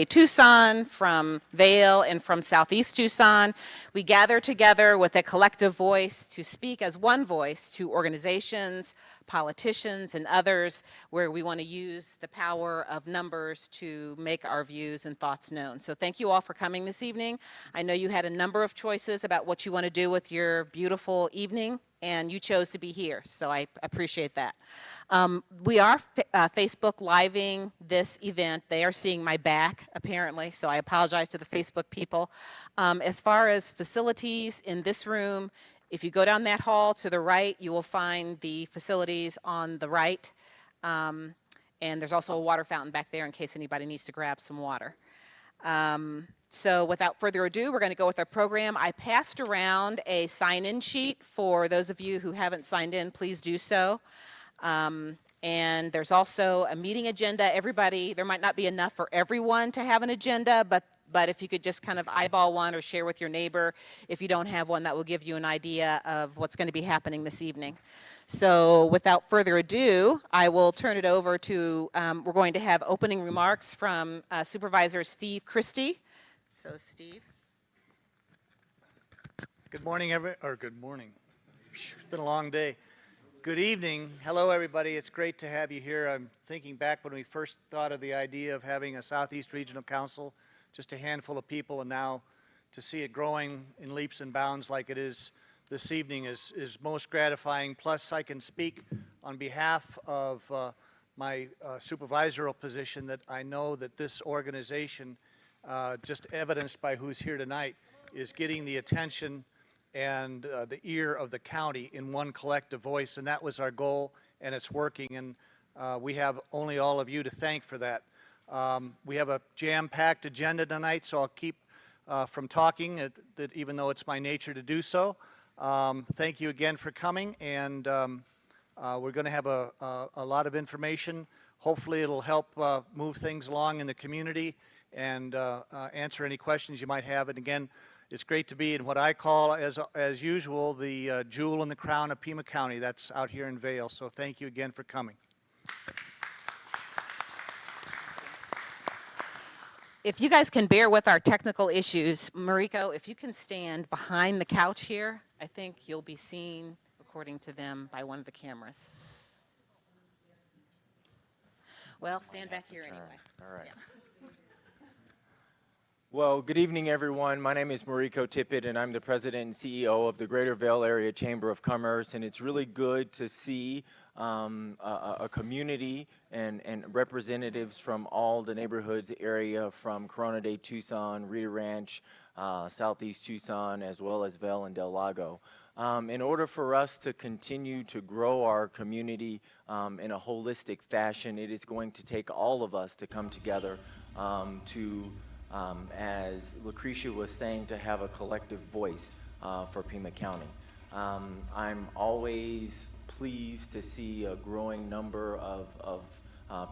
Tucson, from Vail, and from Southeast Tucson. We gather together with a collective voice to speak as one voice to organizations, politicians, and others, where we want to use the power of numbers to make our views and thoughts known. So thank you all for coming this evening. I know you had a number of choices about what you want to do with your beautiful evening, and you chose to be here, so I appreciate that. We are Facebook Living this event. They are seeing my back, apparently, so I apologize to the Facebook people. As far as facilities in this room, if you go down that hall to the right, you will find the facilities on the right, and there's also a water fountain back there in case anybody needs to grab some water. So without further ado, we're going to go with our program. I passed around a sign-in sheet. For those of you who haven't signed in, please do so. And there's also a meeting agenda. Everybody, there might not be enough for everyone to have an agenda, but if you could just kind of eyeball one or share with your neighbor, if you don't have one, that will give you an idea of what's going to be happening this evening. So without further ado, I will turn it over to, we're going to have opening remarks from Supervisor Steve Christie. So Steve. Good morning, good morning. It's been a long day. Good evening. Hello, everybody. It's great to have you here. I'm thinking back when we first thought of the idea of having a Southeast Regional Council, just a handful of people, and now to see it growing in leaps and bounds like it is this evening is most gratifying. Plus, I can speak on behalf of my supervisorial position that I know that this organization, just evidenced by who's here tonight, is getting the attention and the ear of the county in one collective voice, and that was our goal, and it's working, and we have only all of you to thank for that. We have a jam-packed agenda tonight, so I'll keep from talking, that even though it's my nature to do so. Thank you again for coming, and we're going to have a lot of information. Hopefully it'll help move things along in the community and answer any questions you might have. And again, it's great to be in what I call, as usual, the jewel in the crown of Pima County. That's out here in Vail. So thank you again for coming. If you guys can bear with our technical issues, Mariko, if you can stand behind the couch here, I think you'll be seen, according to them, by one of the cameras. Well, stand back here anyway. All right. Yeah. Well, good evening, everyone. My name is Mariko Tippett, and I'm the president and CEO of the Greater Vail Area Chamber of Commerce, and it's really good to see a community and representatives from all the neighborhoods area, from Corona de Tucson, Rita Ranch, Southeast Tucson, as well as Vail and Del Lago. In order for us to continue to grow our community in a holistic fashion, it is going to take all of us to come together as Lucretia was saying, to have a collective voice for Pima County. I'm always pleased to see a growing number of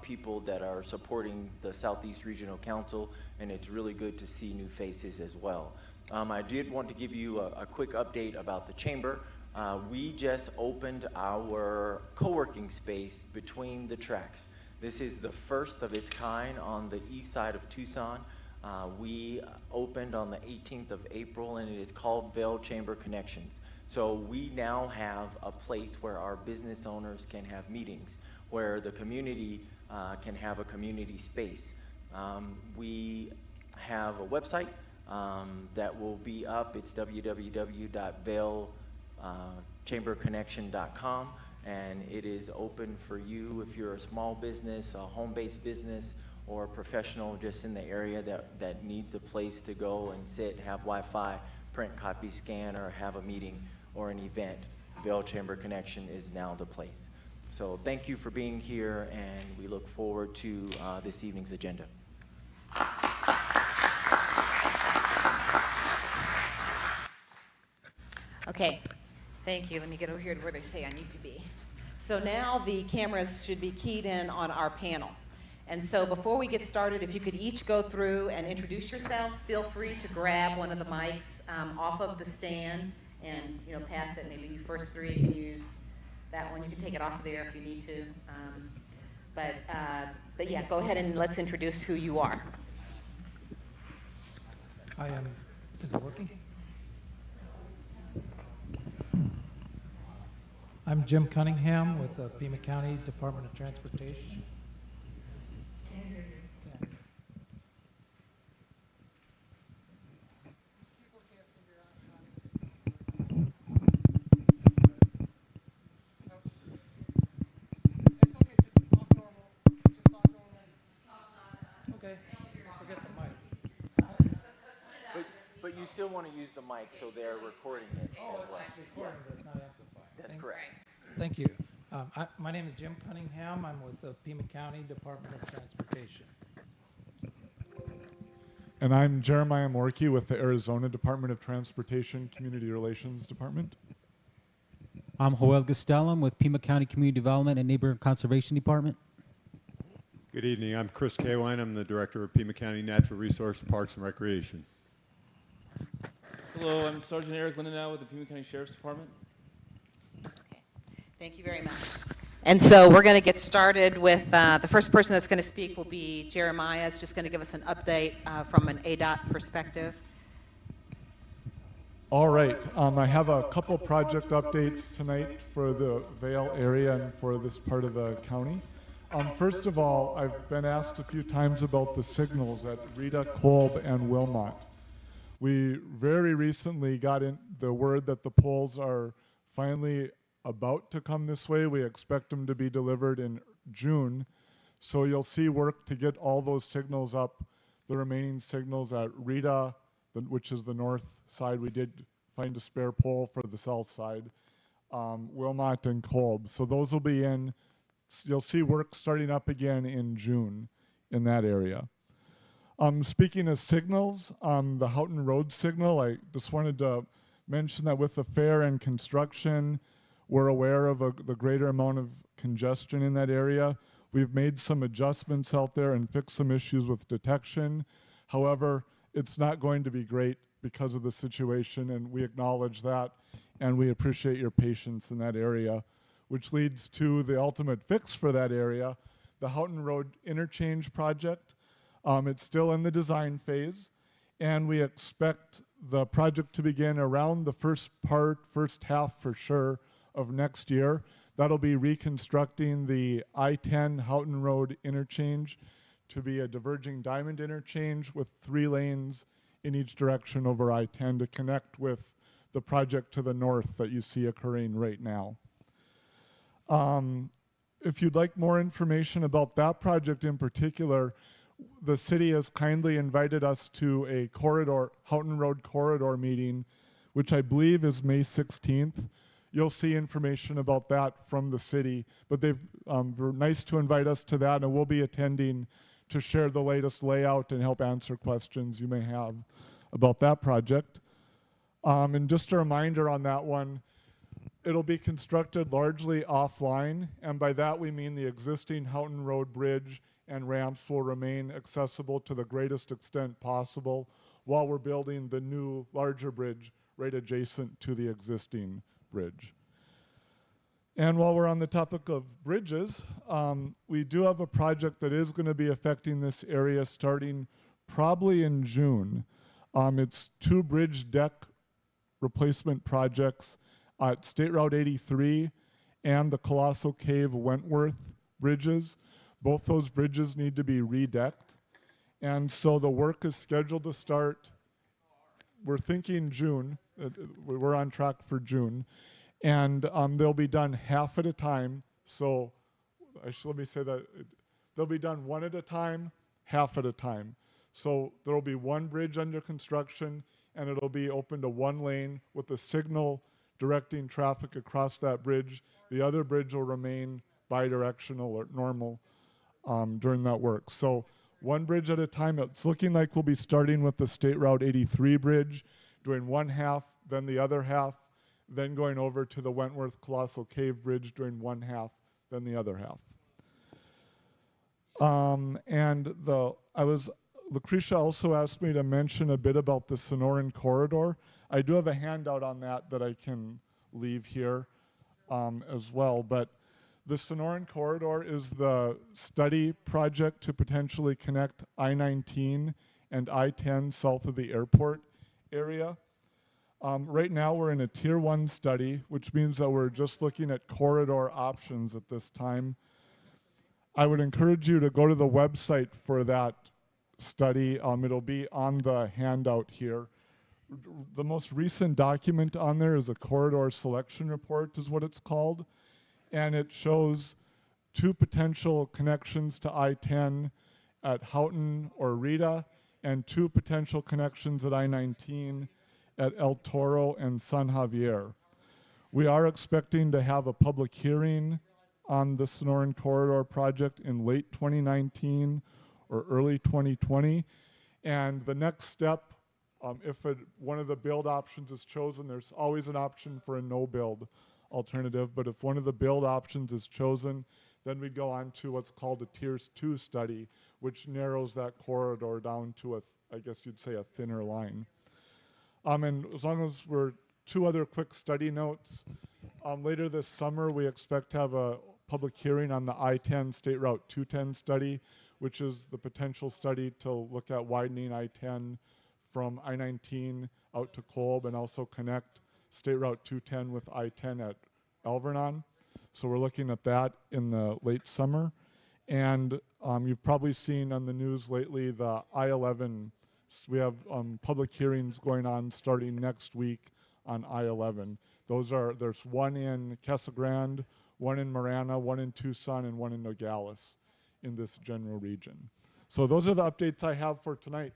people that are supporting the Southeast Regional Council, and it's really good to see new faces as well. I did want to give you a quick update about the chamber. We just opened our co-working space between the tracks. This is the first of its kind on the east side of Tucson. We opened on the 18th of April, and it is called Vail Chamber Connections. So we now have a place where our business owners can have meetings, where the community can have a community space. We have a website that will be up. It's www.vailchamberconnection.com, and it is open for you if you're a small business, a home-based business, or a professional just in the area that needs a place to go and sit, have Wi-Fi, print, copy, scan, or have a meeting or an event. Vail Chamber Connection is now the place. So thank you for being here, and we look forward to this evening's agenda. Okay, thank you. Let me get over here to where they say I need to be. So now the cameras should be keyed in on our panel. And so before we get started, if you could each go through and introduce yourselves, feel free to grab one of the mics off of the stand and pass it. Maybe you first three can use that one. You can take it off of there if you need to. But yeah, go ahead and let's introduce who you are. I am. Is it working? I'm Jim Cunningham with the Pima County Department of Transportation. Okay, forget the mic. But you still want to use the mic so they're recording it. Oh, it's recording, but it's not amplified. That's correct. Thank you. My name is Jim Cunningham. I'm with the Pima County Department of Transportation. And I'm Jeremiah Morkey with the Arizona Department of Transportation Community Relations Department. I'm Joel Gastelum with Pima County Community Development and Neighborhood Conservation Department. Good evening. I'm Chris Kawine. I'm the Director of Pima County Natural Resource Parks and Recreation. Hello, I'm Sergeant Eric Lindenau with the Pima County Sheriff's Department. Okay. Thank you very much. And so we're going to get started with the first person that's going to speak will be Jeremiah. Is just going to give us an update from an ADOT perspective. All right, I have a couple project updates tonight for the Vale area and for this part of the county. First of all, I've been asked a few times about the signals at Rita, Kolb, and Wilmot. We very recently got in the word that the poles are finally about to come this way. We expect them to be delivered in June. So you'll see work to get all those signals up, the remaining signals at Rita, which is the north side. We did find a spare pole for the south side, Wilmot and Kolb. So those will be in, you'll see work starting up again in June in that area. Speaking of signals, the Houghton Road signal, I just wanted to mention that with the fair and construction, we're aware of the greater amount of congestion in that area. We've made some adjustments out there and fixed some issues with detection. However, it's not going to be great because of the situation, and we acknowledge that, and we appreciate your patience in that area, which leads to the ultimate fix for that area, the Houghton Road Interchange project. It's still in the design phase, and we expect the project to begin around the first half for sure of next year. That'll be reconstructing the I-10 Houghton Road interchange to be a diverging diamond interchange with 3 lanes in each direction over I-10 to connect with the project to the north that you see occurring right now. If you'd like more information about that project in particular, the city has kindly invited us to a Houghton Road corridor meeting, which I believe is May 16th. You'll see information about that from the city, but they've were nice to invite us to that, and we'll be attending to share the latest layout and help answer questions you may have about that project. And just a reminder on that one, it'll be constructed largely offline, and by that we mean the existing Houghton Road Bridge and ramps will remain accessible to the greatest extent possible while we're building the new larger bridge right adjacent to the existing bridge. And while we're on the topic of bridges, we do have a project that is going to be affecting this area starting probably in June. It's 2 bridge deck replacement projects at State Route 83 and the Colossal Cave Wentworth bridges. Both those bridges need to be redecked. And so the work is scheduled to start, we're thinking June, we're on track for June. And they'll be done half at a time. So let me say that they'll be done one at a time, half at a time. So there'll be one bridge under construction, and it'll be open to 1 lane with a signal directing traffic across that bridge. The other bridge will remain bidirectional or normal during that work. So 1 bridge at a time. It's looking like we'll be starting with the State Route 83 bridge, doing 1 half, then the other half, then going over to the Wentworth Colossal Cave Bridge doing 1 half, then the other half. Lucretia also asked me to mention a bit about the Sonoran Corridor. I do have a handout on that I can leave here as well, but the Sonoran Corridor is the study project to potentially connect I-19 and I-10 south of the airport area. Right now we're in a Tier 1 study, which means that we're just looking at corridor options at this time. I would encourage you to go to the website for that study. It'll be on the handout here. The most recent document on there is a corridor selection report is what it's called. And it shows 2 potential connections to I-10 at Houghton or Rita and 2 potential connections at I-19 at El Toro and San Javier. We are expecting to have a public hearing on the Sonoran Corridor project in late 2019 or early 2020. And the next step, if one of the build options is chosen, there's always an option for a no build alternative. But if one of the build options is chosen, then we'd go on to what's called a Tier 2 study, which narrows that corridor down to I guess you'd say a thinner line. And as long as we're two other quick study notes, later this summer we expect to have a public hearing on the I-10 State Route 210 study, which is the potential study to look at widening I-10 from I-19 out to Kolb and also connect State Route 210 with I-10 at Alvernon. So we're looking at that in the late summer. And you've probably seen on the news lately the I-11. We have public hearings going on starting next week on I-11. There's one in Casa Grande, one in Marana, one in Tucson, and one in Nogales in this general region. So those are the updates I have for tonight.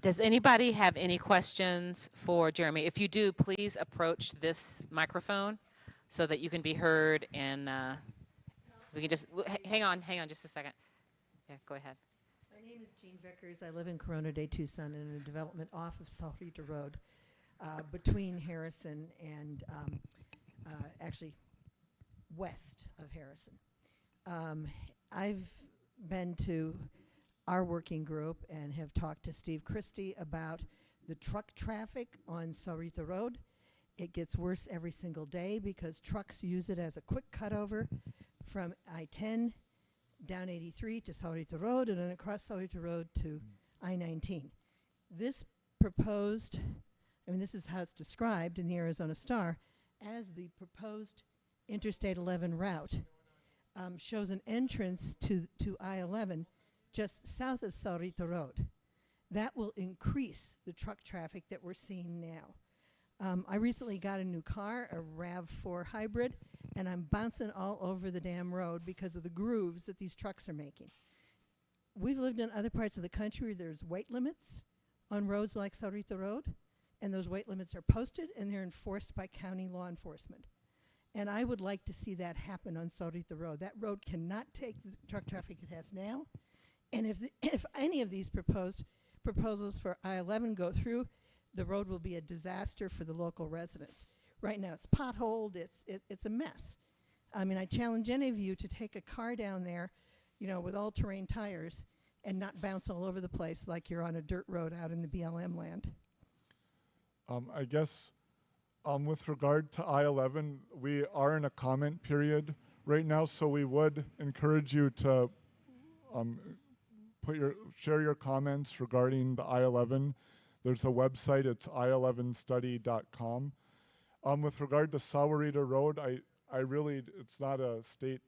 Does anybody have any questions for Jeremy? If you do, please approach this microphone so that you can be heard, and we can just hang on just a second. Yeah, go ahead. My name is Jean Vickers. I live in Corona de Tucson in a development off of Salrita Road, between Harrison and actually west of Harrison. I've been to our working group and have talked to Steve Christie about the truck traffic on Salrita Road. It gets worse every single day because trucks use it as a quick cutover from I-10 down 83 to Salrita Road and then across Salrita Road to I-19. This proposed, this is how it's described in the Arizona Star, as the proposed Interstate 11 route, shows an entrance to I-11 just south of Salrita Road. That will increase the truck traffic that we're seeing now. I recently got a new car, a RAV4 hybrid, and I'm bouncing all over the damn road because of the grooves that these trucks are making. We've lived in other parts of the country where there's weight limits on roads like Salrita Road, and those weight limits are posted and they're enforced by county law enforcement. And I would like to see that happen on Salrita Road. That road cannot take the truck traffic it has now. And if any of these proposals for I-11 go through, the road will be a disaster for the local residents. Right now it's potholed, it's a mess. I challenge any of you to take a car down there, with all-terrain tires and not bounce all over the place like you're on a dirt road out in the BLM land. I guess with regard to I-11, we are in a comment period right now, so we would encourage you to share your comments regarding the I-11. There's a website, it's i11study.com. With regard to Salrita Road, I really, it's not a state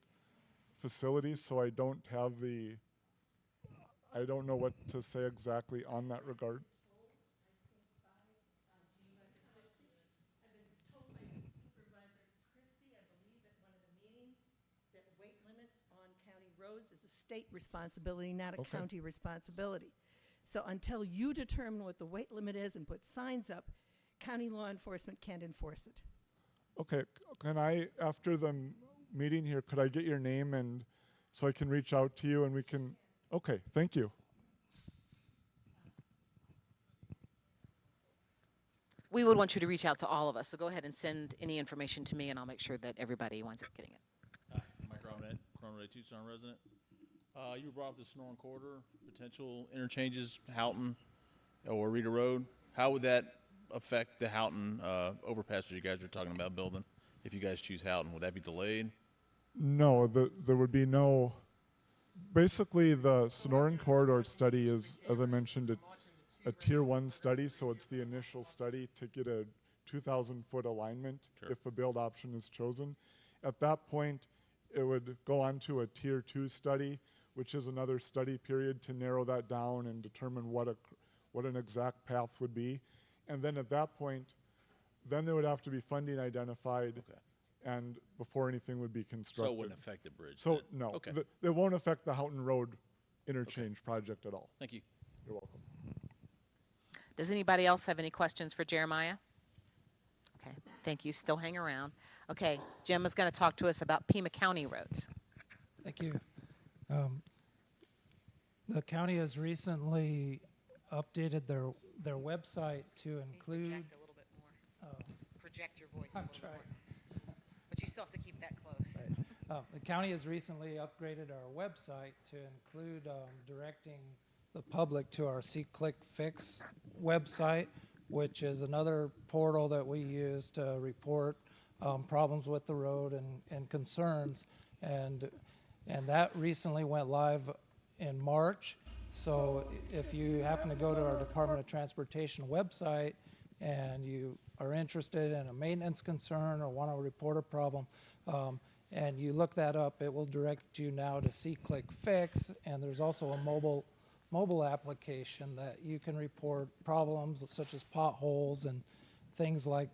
facility, so I don't know what to say exactly on that regard. Roads is a state responsibility, not a county responsibility. So until you determine what the weight limit is and put signs up, county law enforcement can't enforce it. Okay, can I, after the meeting here, could I get your name and so I can reach out to you and we can, okay, thank you. We would want you to reach out to all of us, so go ahead and send any information to me, and I'll make sure that everybody winds up getting it. Hi, Mike Robinette, Corona de Tucson resident. You brought up the Sonoran Corridor, potential interchanges, Houghton or Rita Road. How would that affect the Houghton overpass that you guys are talking about building? If you guys choose Houghton, would that be delayed? No, there would be no, basically the Sonoran Corridor study is, as I mentioned, a Tier 1 study, so it's the initial study to get a 2,000-foot alignment if a build option is chosen. At that point, it would go on to a Tier 2 study, which is another study period to narrow that down and determine what an exact path would be. And then at that point, then there would have to be funding identified and before anything would be constructed. So it wouldn't affect the bridge? So then? no, Okay. It won't affect the Houghton Road interchange project at all. Thank you. You're welcome. Does anybody else have any questions for Jeremiah? Okay, thank you. Still hang around. Okay, Jim is going to talk to us about Pima County roads. Thank you. The county has recently updated their website to include. Project a little bit more. Project your voice. I'm trying. But you still have to keep that close. Right. The county has recently upgraded our website to include directing the public to our See-Click Fix website, which is another portal that we use to report problems with the road and concerns. And that recently went live in March. So if you happen to go to our Department of Transportation website and you are interested in a maintenance concern or want to report a problem, and you look that up, it will direct you now to See-Click Fix, and there's also a mobile application that you can report problems such as potholes and things like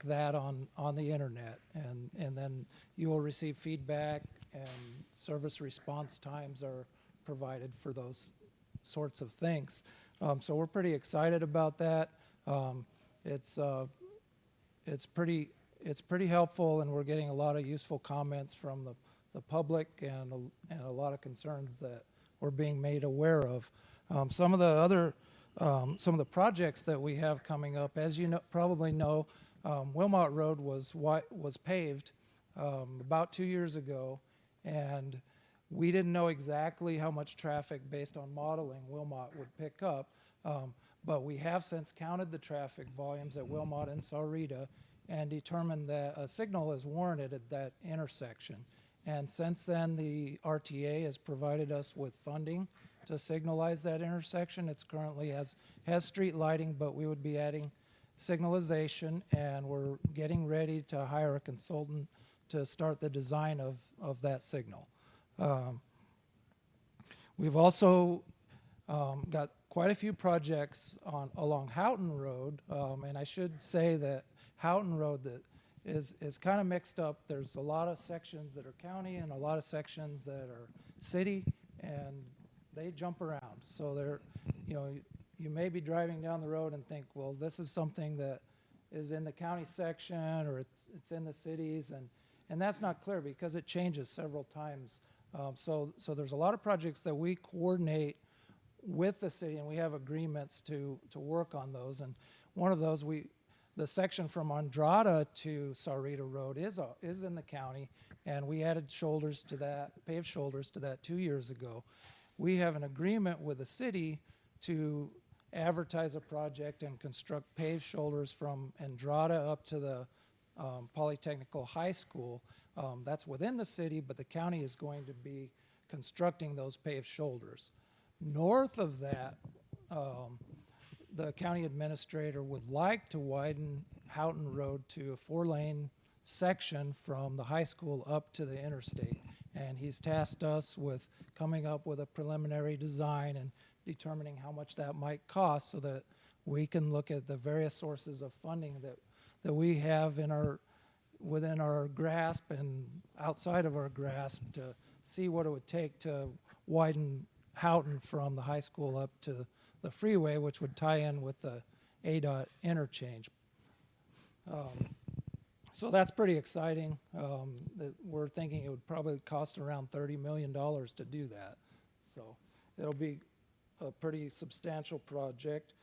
that on the internet, and then you will receive feedback, and service response times are provided for those sorts of things. So we're pretty excited about that. It's pretty helpful, and we're getting a lot of useful comments from the public and a lot of concerns that we're being made aware of. Some of the projects that we have coming up, as you probably know, Wilmot Road was paved about 2 years ago, and we didn't know exactly how much traffic based on modeling Wilmot would pick up, but we have since counted the traffic volumes at Wilmot and Sahuarita and determined that a signal is warranted at that intersection. And since then, the RTA has provided us with funding to signalize that intersection. It's currently has street lighting, but we would be adding signalization, and we're getting ready to hire a consultant to start the design of that signal. We've also got quite a few projects along Houghton Road, and I should say that Houghton Road that is kind of mixed up. There's a lot of sections that are county and a lot of sections that are city, and they jump around. So you may be driving down the road and think, well, this is something that is in the county section or it's in the cities, and that's not clear because it changes several times. So there's a lot of projects that we coordinate with the city, and we have agreements to work on those. And one of those, the section from Andrada to Sahuarita Road is in the county, and we added shoulders to that, paved shoulders to that 2 years ago. We have an agreement with the city to advertise a project and construct paved shoulders from Andrada up to the Polytechnical High School. That's within the city, but the county is going to be constructing those paved shoulders. North of that, the county administrator would like to widen Houghton Road to a 4-lane section from the high school up to the interstate. And he's tasked us with coming up with a preliminary design and determining how much that might cost so that we can look at the various sources of funding that we have within our grasp and outside of our grasp to see what it would take to widen Houghton from the high school up to the freeway, which would tie in with the ADOT interchange. So that's pretty exciting. We're thinking it would probably cost around $30 million to do that. So it'll be a pretty substantial project.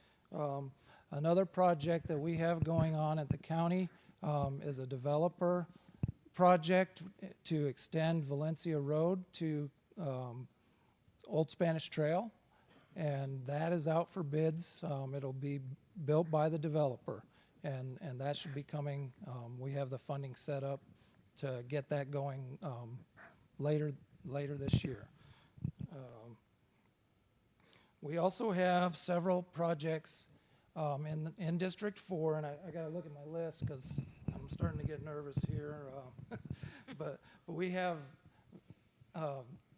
Another project that we have going on at the county is a developer project to extend Valencia Road to Old Spanish Trail, and that is out for bids. It'll be built by the developer, and that should be coming. We have the funding set up to get that going later this year. We also have several projects in District 4, and I got to look at my list because I'm starting to get nervous here. But we have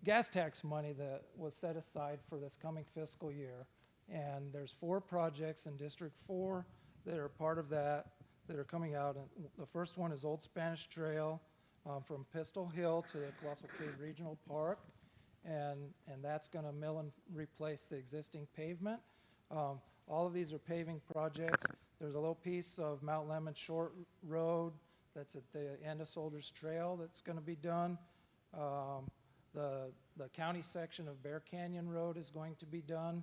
gas tax money that was set aside for this coming fiscal year, and there's 4 projects in District 4 that are part of that are coming out. And the first one is Old Spanish Trail from Pistol Hill to the Colossal Cave Regional Park, and that's going to mill and replace the existing pavement. All of these are paving projects. There's a little piece of Mount Lemon Short Road that's at the end of Soldiers Trail that's going to be done. The county section of Bear Canyon Road is going to be done.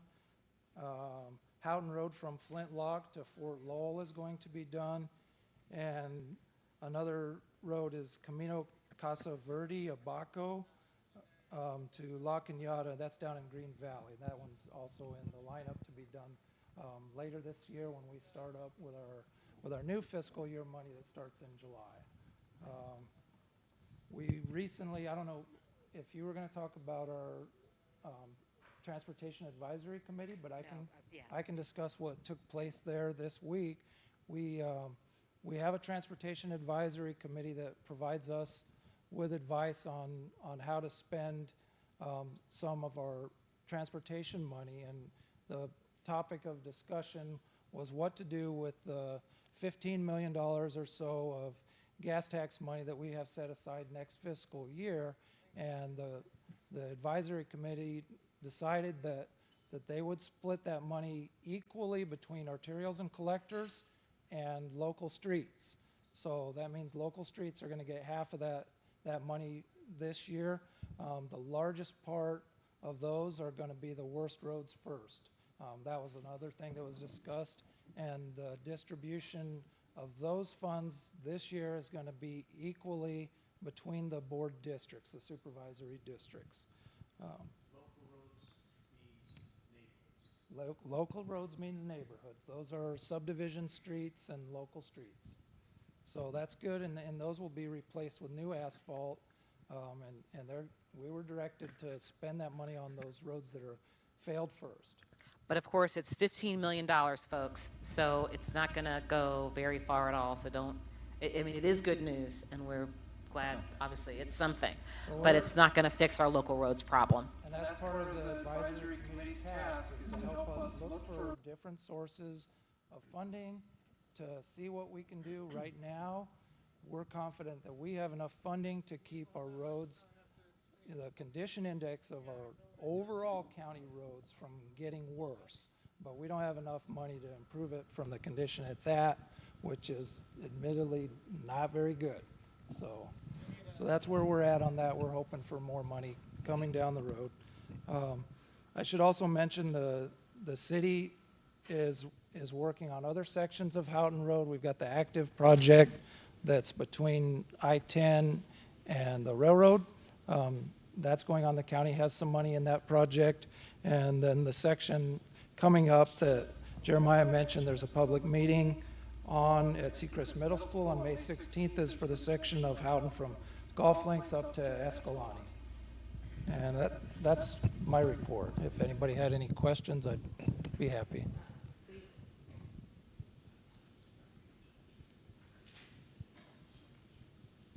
Houghton Road from Flintlock to Fort Lowell is going to be done. And another road is Camino Casa Verde, Abaco, to La Cañada. That's down in Green Valley. That one's also in the lineup to be done later this year when we start up with our new fiscal year money that starts in July. We recently, I don't know if you were going to talk about our Transportation Advisory Committee, but I can discuss what took place there this week. We have a Transportation Advisory Committee that provides us with advice on how to spend some of our transportation money, and the topic of discussion was what to do with the $15 million or so of gas tax money that we have set aside next fiscal year. And the advisory committee decided that they would split that money equally between arterials and collectors and local streets. So that means local streets are going to get half of that money this year. The largest part of those are going to be the worst roads first. That was another thing that was discussed, and the distribution of those funds this year is going to be equally between the board districts, the supervisory districts. Local roads means neighborhoods. Those are subdivision streets and local streets. So that's good, and those will be replaced with new asphalt, and we were directed to spend that money on those roads that are failed first. But of course, it's $15 million, folks, so it's not going to go very far at all. So I mean, it is good news, and we're glad, obviously, it's something. But it's not going to fix our local roads problem. And that's part of the advisory committee's task, is to help us look for different sources of funding to see what we can do right now. We're confident that we have enough funding to keep our roads, the condition index of our overall county roads, from getting worse. But we don't have enough money to improve it from the condition it's at, which is admittedly not very good. So that's where we're at on that. We're hoping for more money coming down the road. I should also mention the city is working on other sections of Houghton Road. We've got the active project that's between I-10 and the railroad. That's going on. The county has some money in that project. And then the section coming up that Jeremiah mentioned, there's a public meeting on at Seacrest Middle School on May 16th, is for the section of Houghton from Golf Links up to Escalante. And that's my report. If anybody had any questions, I'd be happy.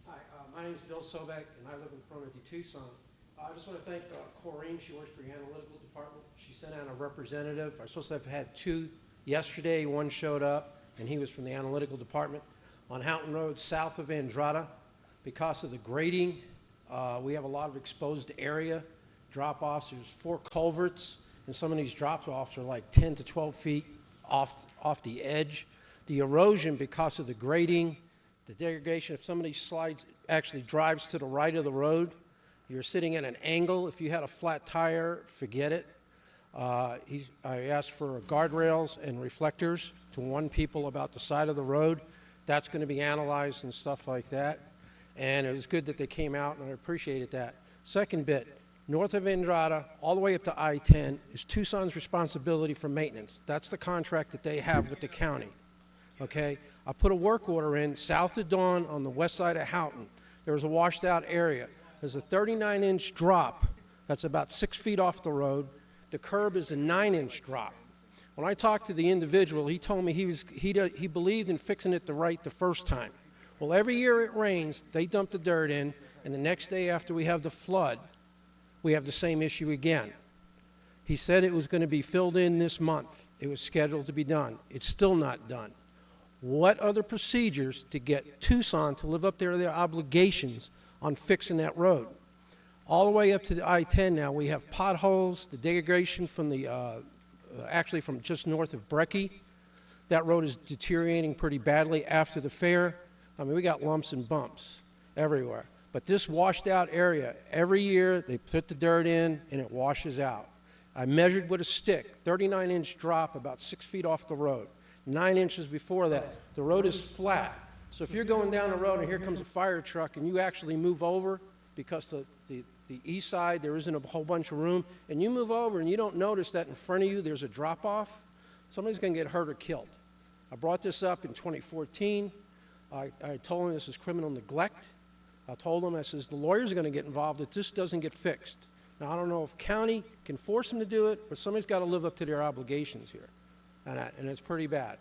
Hi, my name is Bill Sobek, and I live in Corona de Tucson. I just want to thank Corrine. She works for the analytical department. She sent out a representative. I was supposed to have had two yesterday. One showed up, and he was from the analytical department. On Houghton Road, south of Andrada, because of the grading, we have a lot of exposed area drop-offs. There's 4 culverts, and some of these drop-offs are like 10 to 12 feet off the edge. The erosion, because of the grading, the degradation, if somebody actually drives to the right of the road, you're sitting at an angle. If you had a flat tire, forget it. I asked for guardrails and reflectors to warn people about the side of the road. That's going to be analyzed and stuff like that. And it was good that they came out, and I appreciated that. Second bit, north of Andrada, all the way up to I-10, is Tucson's responsibility for maintenance. That's the contract that they have with the county. Okay? I put a work order in south of Dawn on the west side of Houghton. There was a washed out area. There's a 39-inch drop that's about 6 feet off the road. The curb is a 9-inch drop. When I talked to the individual, he told me he believed in fixing it right the first time. Well, every year it rains, they dump the dirt in, and the next day after we have the flood, we have the same issue again. He said it was going to be filled in this month. It was scheduled to be done. It's still not done. What other procedures to get Tucson to live up to their obligations on fixing that road? All the way up to the I-10 now, we have potholes, the degradation from actually from just north of Brecky. That road is deteriorating pretty badly after the fair. I mean, we got lumps and bumps everywhere. But this washed out area, every year they put the dirt in and it washes out. I measured with a stick, 39-inch drop about 6 feet off the road. 9 inches before that, the road is flat. So if you're going down the road and here comes a fire truck and you actually move over because the east side, there isn't a whole bunch of room, and you move over and you don't notice that in front of you there's a drop-off, somebody's going to get hurt or killed. I brought this up in 2014. I told them this is criminal neglect. I told them, I says, the lawyers are going to get involved if this doesn't get fixed. Now, I don't know if county can force them to do it, but somebody's got to live up to their obligations here, and it's pretty bad.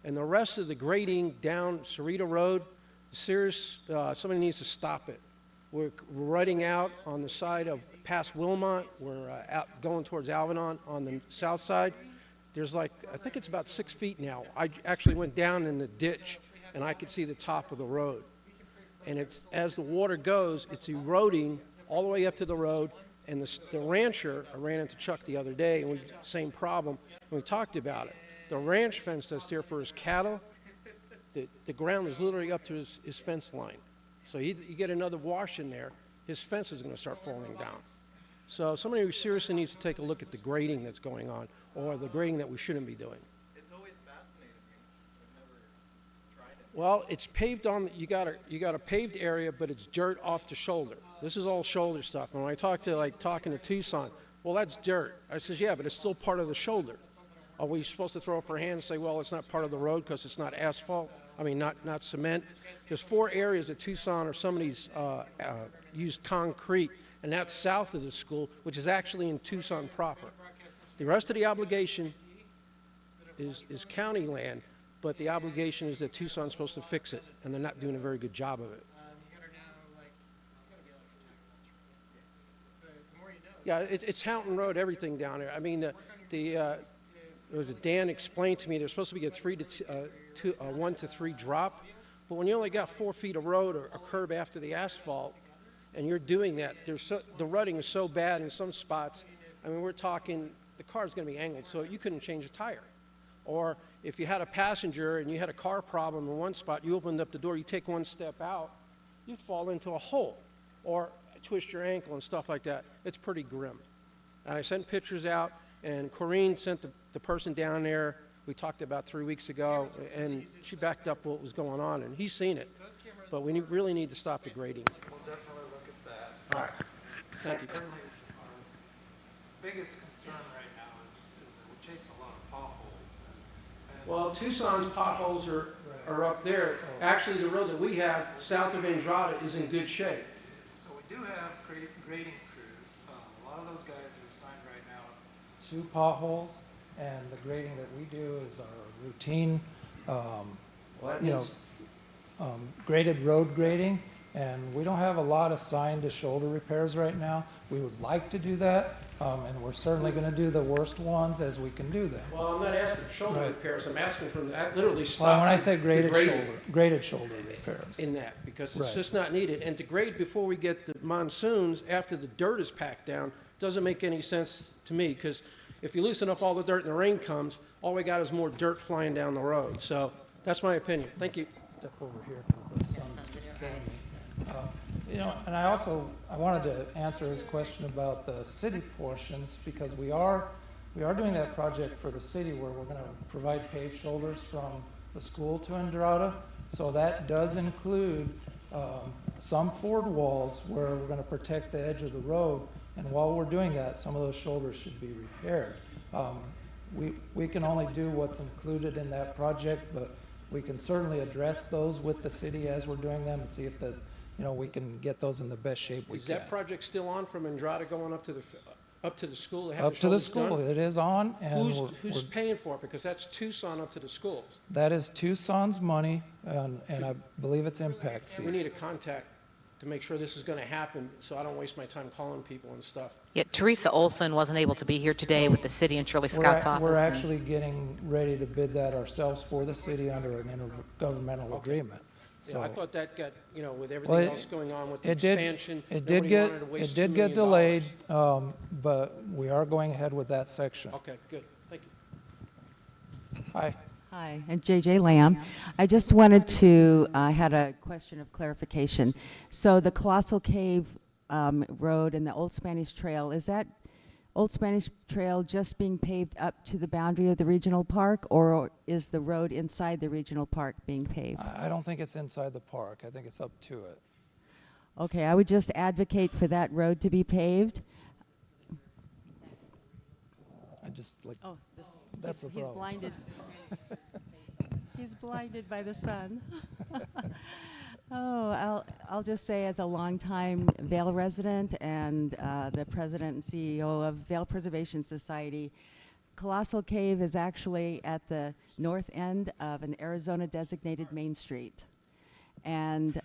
And the rest of the grading down Cerrito Road, somebody needs to stop it. We're running out on the side of past Wilmot. We're out going towards Alvedon on the south side. There's like, I think it's about 6 feet now. I actually went down in the ditch, and I could see the top of the road. And it's, as the water goes, it's eroding all the way up to the road. And the rancher, I ran into Chuck the other day, and same problem, and we talked about it. The ranch fence that's there for his cattle, the ground is literally up to his fence line. So you get another wash in there, his fence is going to start falling down. So somebody who seriously needs to take a look at the grading that's going on, or the grading that we shouldn't be doing. It's always fascinating me. I've never tried it. Well, it's paved on, you got a paved area, but it's dirt off the shoulder. This is all shoulder stuff. And when I talking to Tucson, well, that's dirt. I says, yeah, but it's still part of the shoulder. Are we supposed to throw up our hand and say, well, it's not part of the road because it's not asphalt? I mean, not cement. There's 4 areas at Tucson or some of these used concrete, and that's south of the school, which is actually in Tucson proper. The rest of the obligation is county land, but the obligation is that Tucson's supposed to fix it, and they're not doing a very good job of it. Yeah, it's Houghton Road, everything down there. I mean, there was a Dan explained to me there's supposed to be a 1 to 3 drop, but when you only got 4 feet of road or a curb after the asphalt, and you're doing that, the rutting is so bad in some spots. I mean, we're talking the car's going to be angled, so you couldn't change a tire. Or if you had a passenger and you had a car problem in one spot, you opened up the door, you take 1 step out, you'd fall into a hole or twist your ankle and stuff like that. It's pretty grim. And I sent pictures out, and Corrine sent the person down there we talked about 3 weeks ago, and she backed up what was going on, and he's seen it. But we really need to stop the grading. We'll definitely look at that. All right. Thank you. Certainly, our biggest concern right now is that we chase a lot of potholes. And Well, Tucson's potholes are up there. Actually, the road that we have south of Andrada is in good shape. so we do have grading crews. A lot of those guys are assigned right now to potholes, and the grading that we do is our routine, graded road grading. And we don't have a lot assigned to shoulder repairs right now. We would like to do that, and we're certainly going to do the worst ones as we can do them. Well, I'm not asking for shoulder Right. repairs. I'm asking for that literally stop. Well, when I say the graded grading shoulder repairs. in that, because it's Right. just not needed. And to grade before we get the monsoons, after the dirt is packed down, doesn't make any sense to me, because if you loosen up all the dirt and the rain comes, all we got is more dirt flying down the road. So that's my opinion. Thank you. Step over here because the sun's just killing me. And I wanted to answer his question about the city portions, because we are doing that project for the city where we're going to provide paved shoulders from the school to Andrada. So that does include some ford walls where we're going to protect the edge of the road. And while we're doing that, some of those shoulders should be repaired. We can only do what's included in that project, but we can certainly address those with the city as we're doing them and see if we can get those in the best shape we Is can. that project still on from Andrada going up to the school? to have Up the to the shoulders school, done? it is on, and Who's paying for it? Because that's Tucson up to the schools. that is Tucson's money, and I believe it's impact We need fees. a contact to make sure this is going to happen, so I don't waste my time calling people and stuff. Yet Teresa Olson wasn't able to be here today with the city and Shirley Scott's office. We're and- actually getting ready to bid that ourselves for the city under an intergovernmental agreement. Yeah, I So thought that got, with Well, everything else going on with the it did, expansion, it did nobody get, wanted to waste it did $2 get million. delayed, but we are going ahead with that section. Okay, good, thank you. Hi. Hi, and JJ Lamb. I just wanted to, I had a question of clarification. So the Colossal Cave Road and the Old Spanish Trail, is that Old Spanish Trail just being paved up to the boundary of the regional park, or is the road inside the regional park being paved? I don't think it's inside the park. I think it's up to it. Okay, I would just advocate for that road to be paved. I just like, Oh, that's the he's problem. blinded. He's blinded by the sun. Oh, I'll just say, as a longtime Vail resident and the president and CEO of Vail Preservation Society, Colossal Cave is actually at the north end of an Arizona designated Main Street. And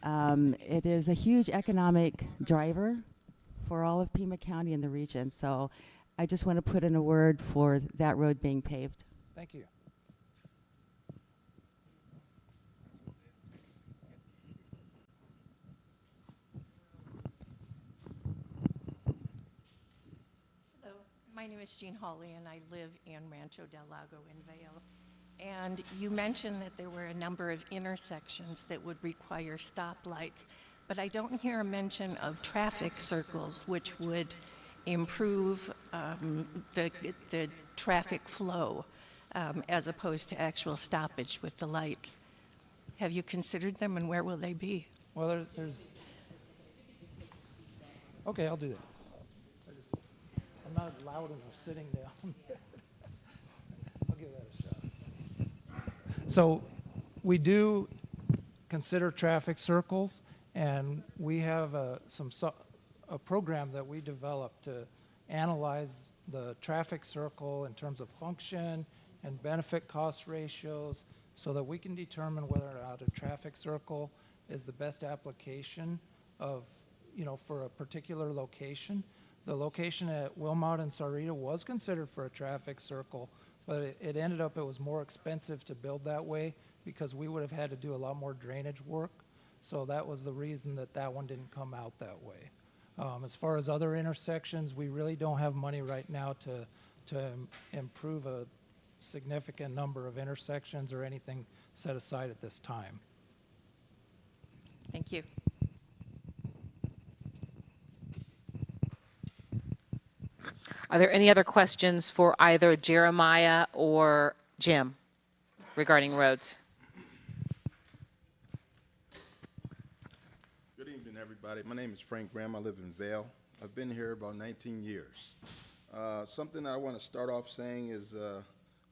it is a huge economic driver for all of Pima County and the region. So I just want to put in a word for that road being paved. Thank you. Hello, my name is Jean Hawley, and I live in Rancho del Lago in Vail. And you mentioned that there were a number of intersections that would require stoplights, but I don't hear a mention of traffic circles, which would improve the traffic flow as opposed to actual stoppage with the lights. Have you considered them, and where will they be? Well, there's. Okay, I'll do that. I'm not loud enough sitting down. I'll give that a shot. So we do consider traffic circles, and we have a program that we developed to analyze the traffic circle in terms of function and benefit cost ratios, so that we can determine whether or not a traffic circle is the best application of, for a particular location. The location at Wilmot and Sarita was considered for a traffic circle, but it ended up, it was more expensive to build that way because we would have had to do a lot more drainage work. So that was the reason that one didn't come out that way. As far as other intersections, we really don't have money right now to improve a significant number of intersections or anything set aside at this time. Thank you. Are there any other questions for either Jeremiah or Jim regarding roads? Good evening, everybody. My name is Frank Graham. I live in Vail. I've been here about 19 years. Something I want to start off saying is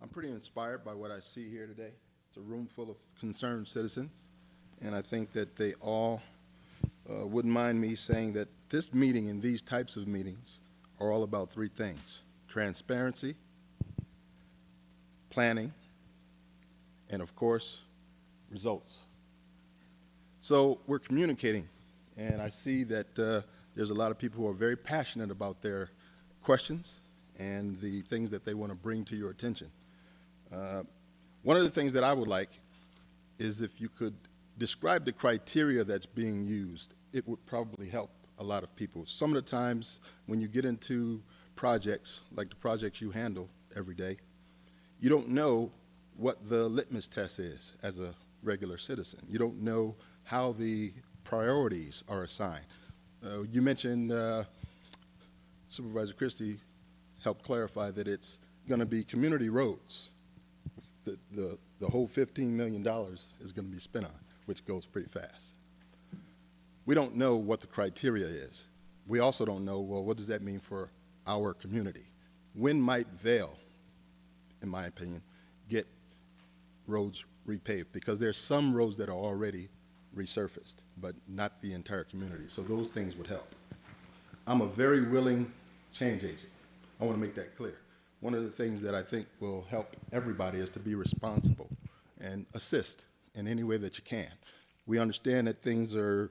I'm pretty inspired by what I see here today. It's a room full of concerned citizens, and I think that they all wouldn't mind me saying that this meeting and these types of meetings are all about three things: transparency, planning, and of course, results. So we're communicating, and I see that there's a lot of people who are very passionate about their questions and the things that they want to bring to your attention. One of the things that I would like is if you could describe the criteria that's being used. It would probably help a lot of people. Some of the times when you get into projects, like the projects you handle every day, you don't know what the litmus test is as a regular citizen. You don't know how the priorities are assigned. You mentioned Supervisor Christie helped clarify that it's going to be community roads. The whole $15 million is going to be spent on, which goes pretty fast. We don't know what the criteria is. We also don't know, well, what does that mean for our community? When might Vail, in my opinion, get roads repaved? Because there's some roads that are already resurfaced, but not the entire community. So those things would help. I'm a very willing change agent. I want to make that clear. One of the things that I think will help everybody is to be responsible and assist in any way that you can. We understand that things are,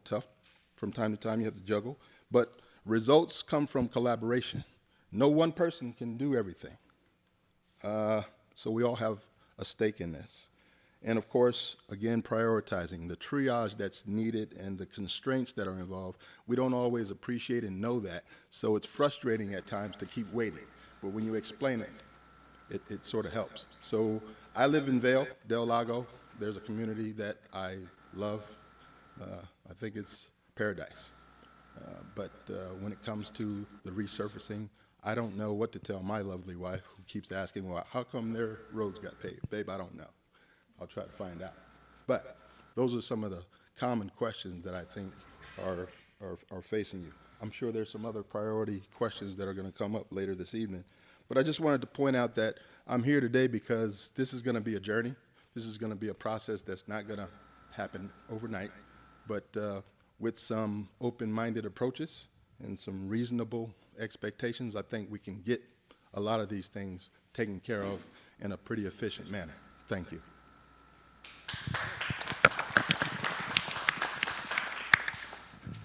tough. From time to time you have to juggle, but results come from collaboration. No one person can do everything. So we all have a stake in this. And of course, again, prioritizing the triage that's needed and the constraints that are involved. We don't always appreciate and know that, so it's frustrating at times to keep waiting. But when you explain it, it sort of helps. So I live in Vail, Del Lago. There's a community that I love. I think it's paradise. But when it comes to the resurfacing, I don't know what to tell my lovely wife who keeps asking, well, how come their roads got paved? Babe, I don't know. I'll try to find out. But those are some of the common questions that I think are facing you. I'm sure there's some other priority questions that are going to come up later this evening. But I just wanted to point out that I'm here today because this is going to be a journey. This is going to be a process that's not going to happen overnight, but with some open-minded approaches and some reasonable expectations, I think we can get a lot of these things taken care of in a pretty efficient manner. Thank you.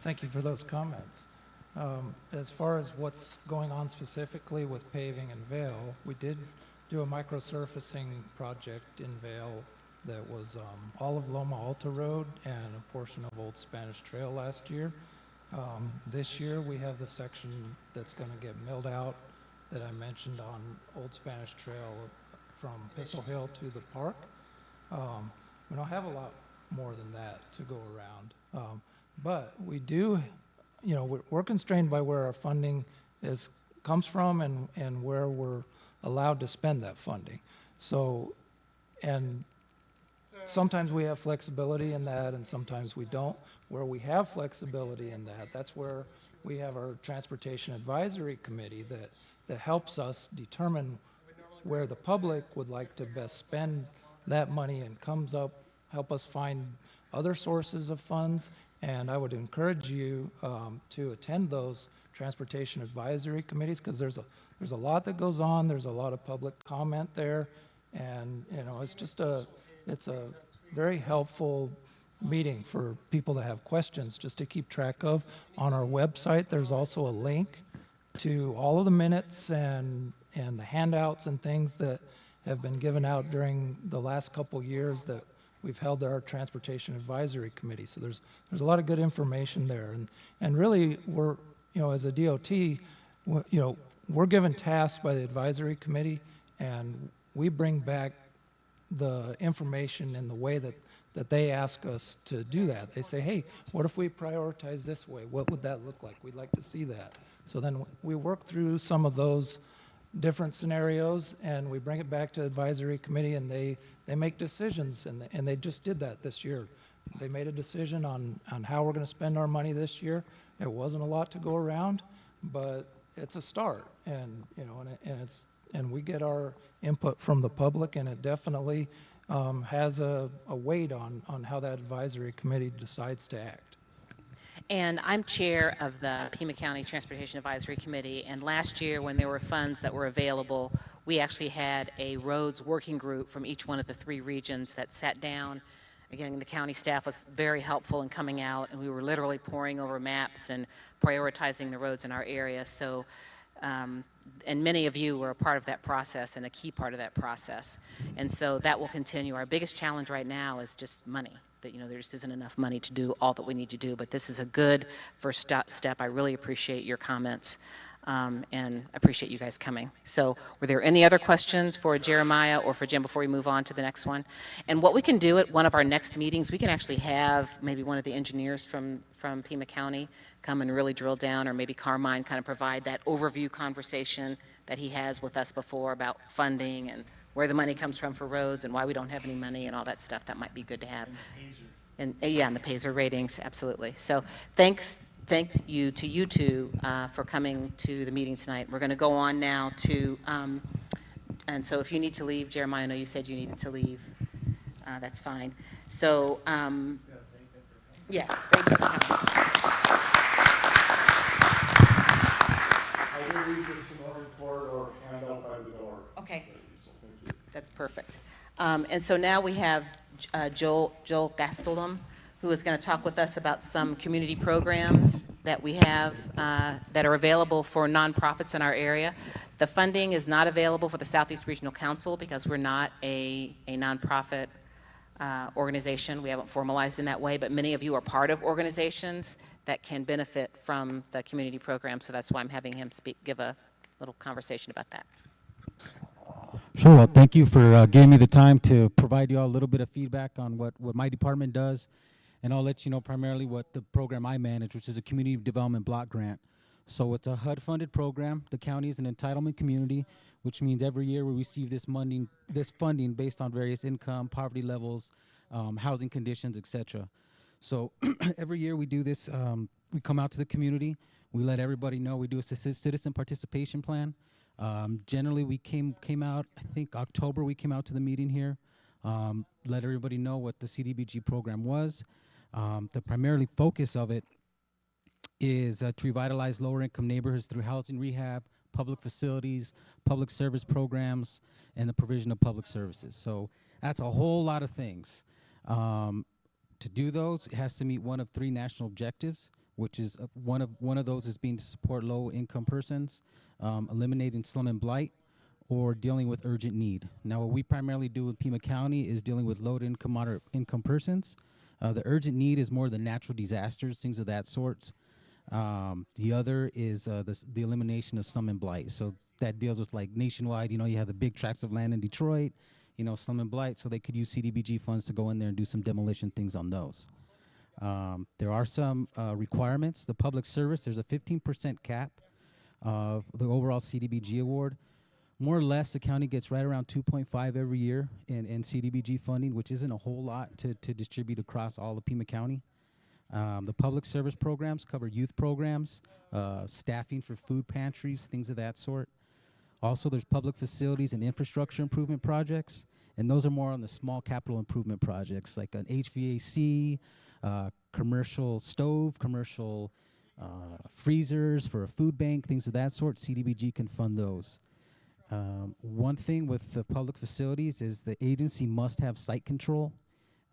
Thank you for those comments. As far as what's going on specifically with paving in Vale, we did do a microsurfacing project in Vale that was all of Loma Alta Road and a portion of Old Spanish Trail last year. This year we have the section that's going to get milled out that I mentioned on Old Spanish Trail from Pistol Hill to the park. We don't have a lot more than that to go around. But we do, you know, we're constrained by where our funding comes from and where we're allowed to spend that funding. So, and sometimes we have flexibility in that and sometimes we don't. Where we have flexibility in that, that's where we have our Transportation Advisory Committee that helps us determine where the public would like to best spend that money and comes up, help us find other sources of funds. And I would encourage you to attend those transportation advisory committees because there's a lot that goes on. There's a lot of public comment there, and you know it's a very helpful meeting for people that have questions just to keep track of. On our website, there's also a link to all of the minutes and the handouts and things that have been given out during the last couple years that we've held our Transportation Advisory Committee. So there's a lot of good information there. And really, we're, you know, as a DOT, we're given tasks by the Advisory Committee, and we bring back the information in the way that they ask us to do that. They say, hey, what if we prioritize this way? What would that look like? We'd like to see that. So then we work through some of those different scenarios, and we bring it back to the advisory committee, and they make decisions, and they just did that this year. They made a decision on how we're going to spend our money this year. It wasn't a lot to go around, but it's a start, and you know, and we get our input from the public, and it definitely has a weight on how that advisory committee decides to act. And I'm chair of the Pima County Transportation Advisory Committee, and last year when there were funds that were available, we actually had a roads working group from each one of the 3 regions that sat down. Again, the county staff was very helpful in coming out, and we were literally poring over maps and prioritizing the roads in our area. So, and many of you were a part of that process and a key part of that process. And so that will continue. Our biggest challenge right now is just money. That, you know, there just isn't enough money to do all that we need to do, but this is a good first step. I really appreciate your comments and appreciate you guys coming. So were there any other questions for Jeremiah or for Jim before we move on to the next one? And what we can do at one of our next meetings, we can actually have maybe one of the engineers from Pima County come and really drill down, or maybe Carmine kind of provide that overview conversation that he has with us before about funding and where the money comes from for roads and why we don't have any money and all that stuff. That might be good to have. And yeah, and the PASER ratings, absolutely. So thank you to you two for coming to the meeting tonight. We're going to go on now to, and so if you need to leave, Jeremiah, I know you said you needed to leave. That's fine. So, yes, thank you for coming. I will leave this in the report or hand out by the door. Okay. That's perfect. And so now we have Joel Gastelum, who is going to talk with us about some community programs that we have that are available for nonprofits in our area. The funding is not available for the Southeast Regional Council because we're not a nonprofit organization. We haven't formalized in that way, but many of you are part of organizations that can benefit from the community program, so that's why I'm having him give a little conversation about that. Sure. Well, thank you for giving me the time to provide you all a little bit of feedback on what my department does, and I'll let you know primarily what the program I manage, which is a community development block grant. So it's a HUD-funded program. The county is an entitlement community, which means every year we receive this funding based on various income, poverty levels, housing conditions, etc. So every year we do this. We come out to the community. We let everybody know. We do a citizen participation plan. Generally, we came out. I think October we came out to the meeting here. Let everybody know what the CDBG program was. The primarily focus of it is to revitalize lower income neighborhoods through housing rehab, public facilities, public service programs, and the provision of public services. So that's a whole lot of things. To do those, it has to meet one of 3 national objectives, which is one of those is being to support low income persons, eliminating slum and blight, or dealing with urgent need. Now, what we primarily do in Pima County is dealing with low income, moderate income persons. The urgent need is more the natural disasters, things of that sort. The other is the elimination of slum and blight. So that deals with like nationwide, you have the big tracts of land in Detroit, slum and blight, so they could use CDBG funds to go in there and do some demolition things on those. There are some requirements. The public service, there's a 15% cap of the overall CDBG award. More or less, the county gets right around 2.5 every year in CDBG funding, which isn't a whole lot to distribute across all of Pima County. The public service programs cover youth programs, staffing for food pantries, things of that sort. Also, there's public facilities and infrastructure improvement projects, and those are more on the small capital improvement projects like an HVAC, commercial stove, commercial freezers for a food bank, things of that sort. CDBG can fund those. One thing with the public facilities is the agency must have site control.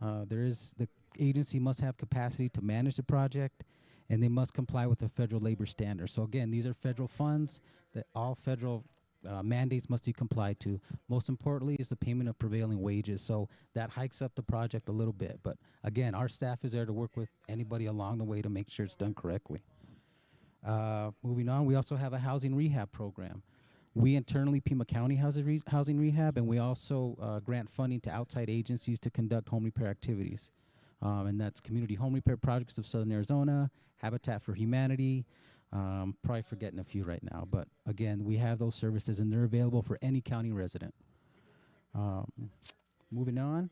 The agency must have capacity to manage the project, and they must comply with the federal labor standards. So again, these are federal funds that all federal mandates must be complied to. Most importantly is the payment of prevailing wages. So that hikes up the project a little bit. But again, our staff is there to work with anybody along the way to make sure it's done correctly. Moving on, we also have a housing rehab program. We internally, Pima County housing rehab, and we also grant funding to outside agencies to conduct home repair activities. And that's Community Home Repair Projects of Southern Arizona, Habitat for Humanity, probably forgetting a few right now. But again, we have those services, and they're available for any county resident. Moving on.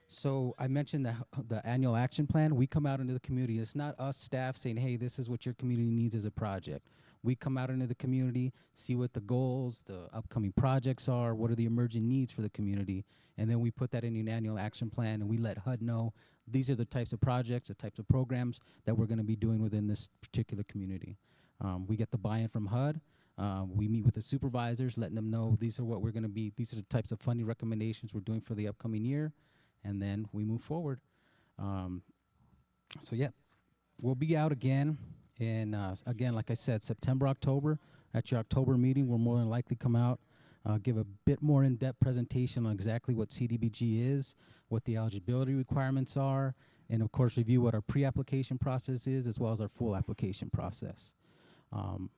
So I mentioned the annual action plan. We come out into the community. It's not us staff saying, hey, this is what your community needs as a project. We come out into the community, see what the goals, the upcoming projects are, what are the emerging needs for the community, and then we put that in an annual action plan, and we let HUD know these are the types of projects, the types of programs that we're going to be doing within this particular community. We get the buy-in from HUD. We meet with the supervisors, letting them know these are what we're going to be, these are the types of funding recommendations we're doing for the upcoming year, and then we move forward. So yeah, we'll be out again. And again, like I said, September, October, at your October meeting, we'll more than likely come out, give a bit more in-depth presentation on exactly what CDBG is, what the eligibility requirements are, and of course review what our pre-application process is as well as our full application process.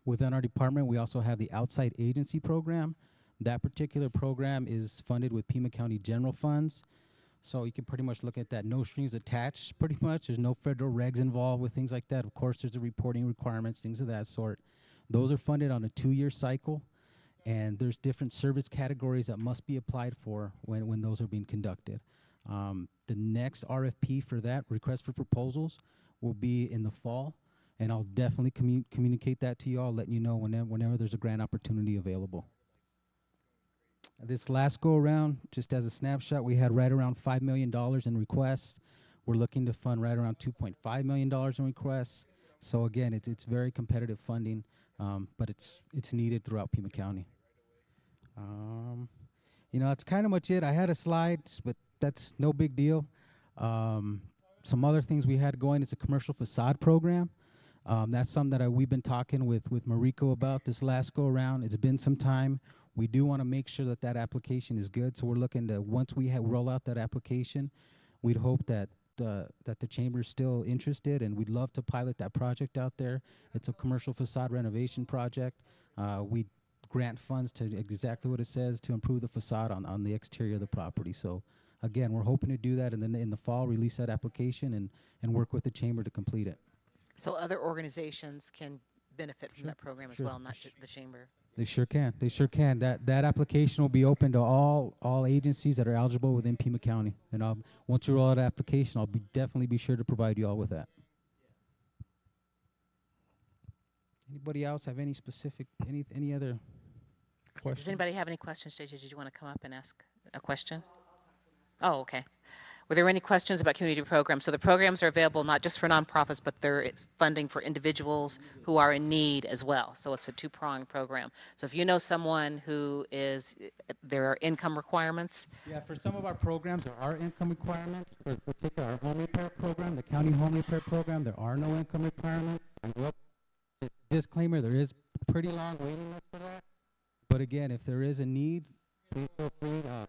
Within our department, we also have the outside agency program. That particular program is funded with Pima County general funds. So you can pretty much look at that, no strings attached pretty much. There's no federal regs involved with things like that. Of course, there's the reporting requirements, things of that sort. Those are funded on a 2-year cycle, and there's different service categories that must be applied for when those are being conducted. The next RFP for that, request for proposals, will be in the fall, and I'll definitely communicate that to you all, letting you know whenever there's a grant opportunity available. This last go around, just as a snapshot, we had right around $5 million in requests. We're looking to fund right around $2.5 million in requests. So again, it's very competitive funding, but it's needed throughout Pima County. That's kind of much it. I had a slide, but that's no big deal. Some other things we had going is a commercial facade program. That's something that we've been talking with Mariko about this last go around. It's been some time. We do want to make sure that application is good, so we're looking to, once we roll out that application, we'd hope that the chamber is still interested, and we'd love to pilot that project out there. It's a commercial facade renovation project. We grant funds to exactly what it says to improve the facade on the exterior of the property. So again, we're hoping to do that, and then in the fall, release that application and work with the chamber to complete it. So other organizations can benefit from Sure, that program as sure. well, not just the chamber. They sure can. They sure can. That application will be open to all agencies that are eligible within Pima County. And once you roll out the application, I'll definitely be sure to provide you all with that. Anybody else have any specific any other questions? Does anybody have any questions, JJ? Did you want to come up and ask a question? Oh, okay. Were there any questions about community programs? So the programs are available not just for nonprofits, but it's funding for individuals who are in need as well. So it's a two-pronged program. So if you know someone who there are income requirements. Yeah, for some of our programs, there are income requirements. For particular, our home repair program, the county home repair program, there are no income requirements. And disclaimer, there is a pretty long waiting list for that. But again, if there is a need, please feel free to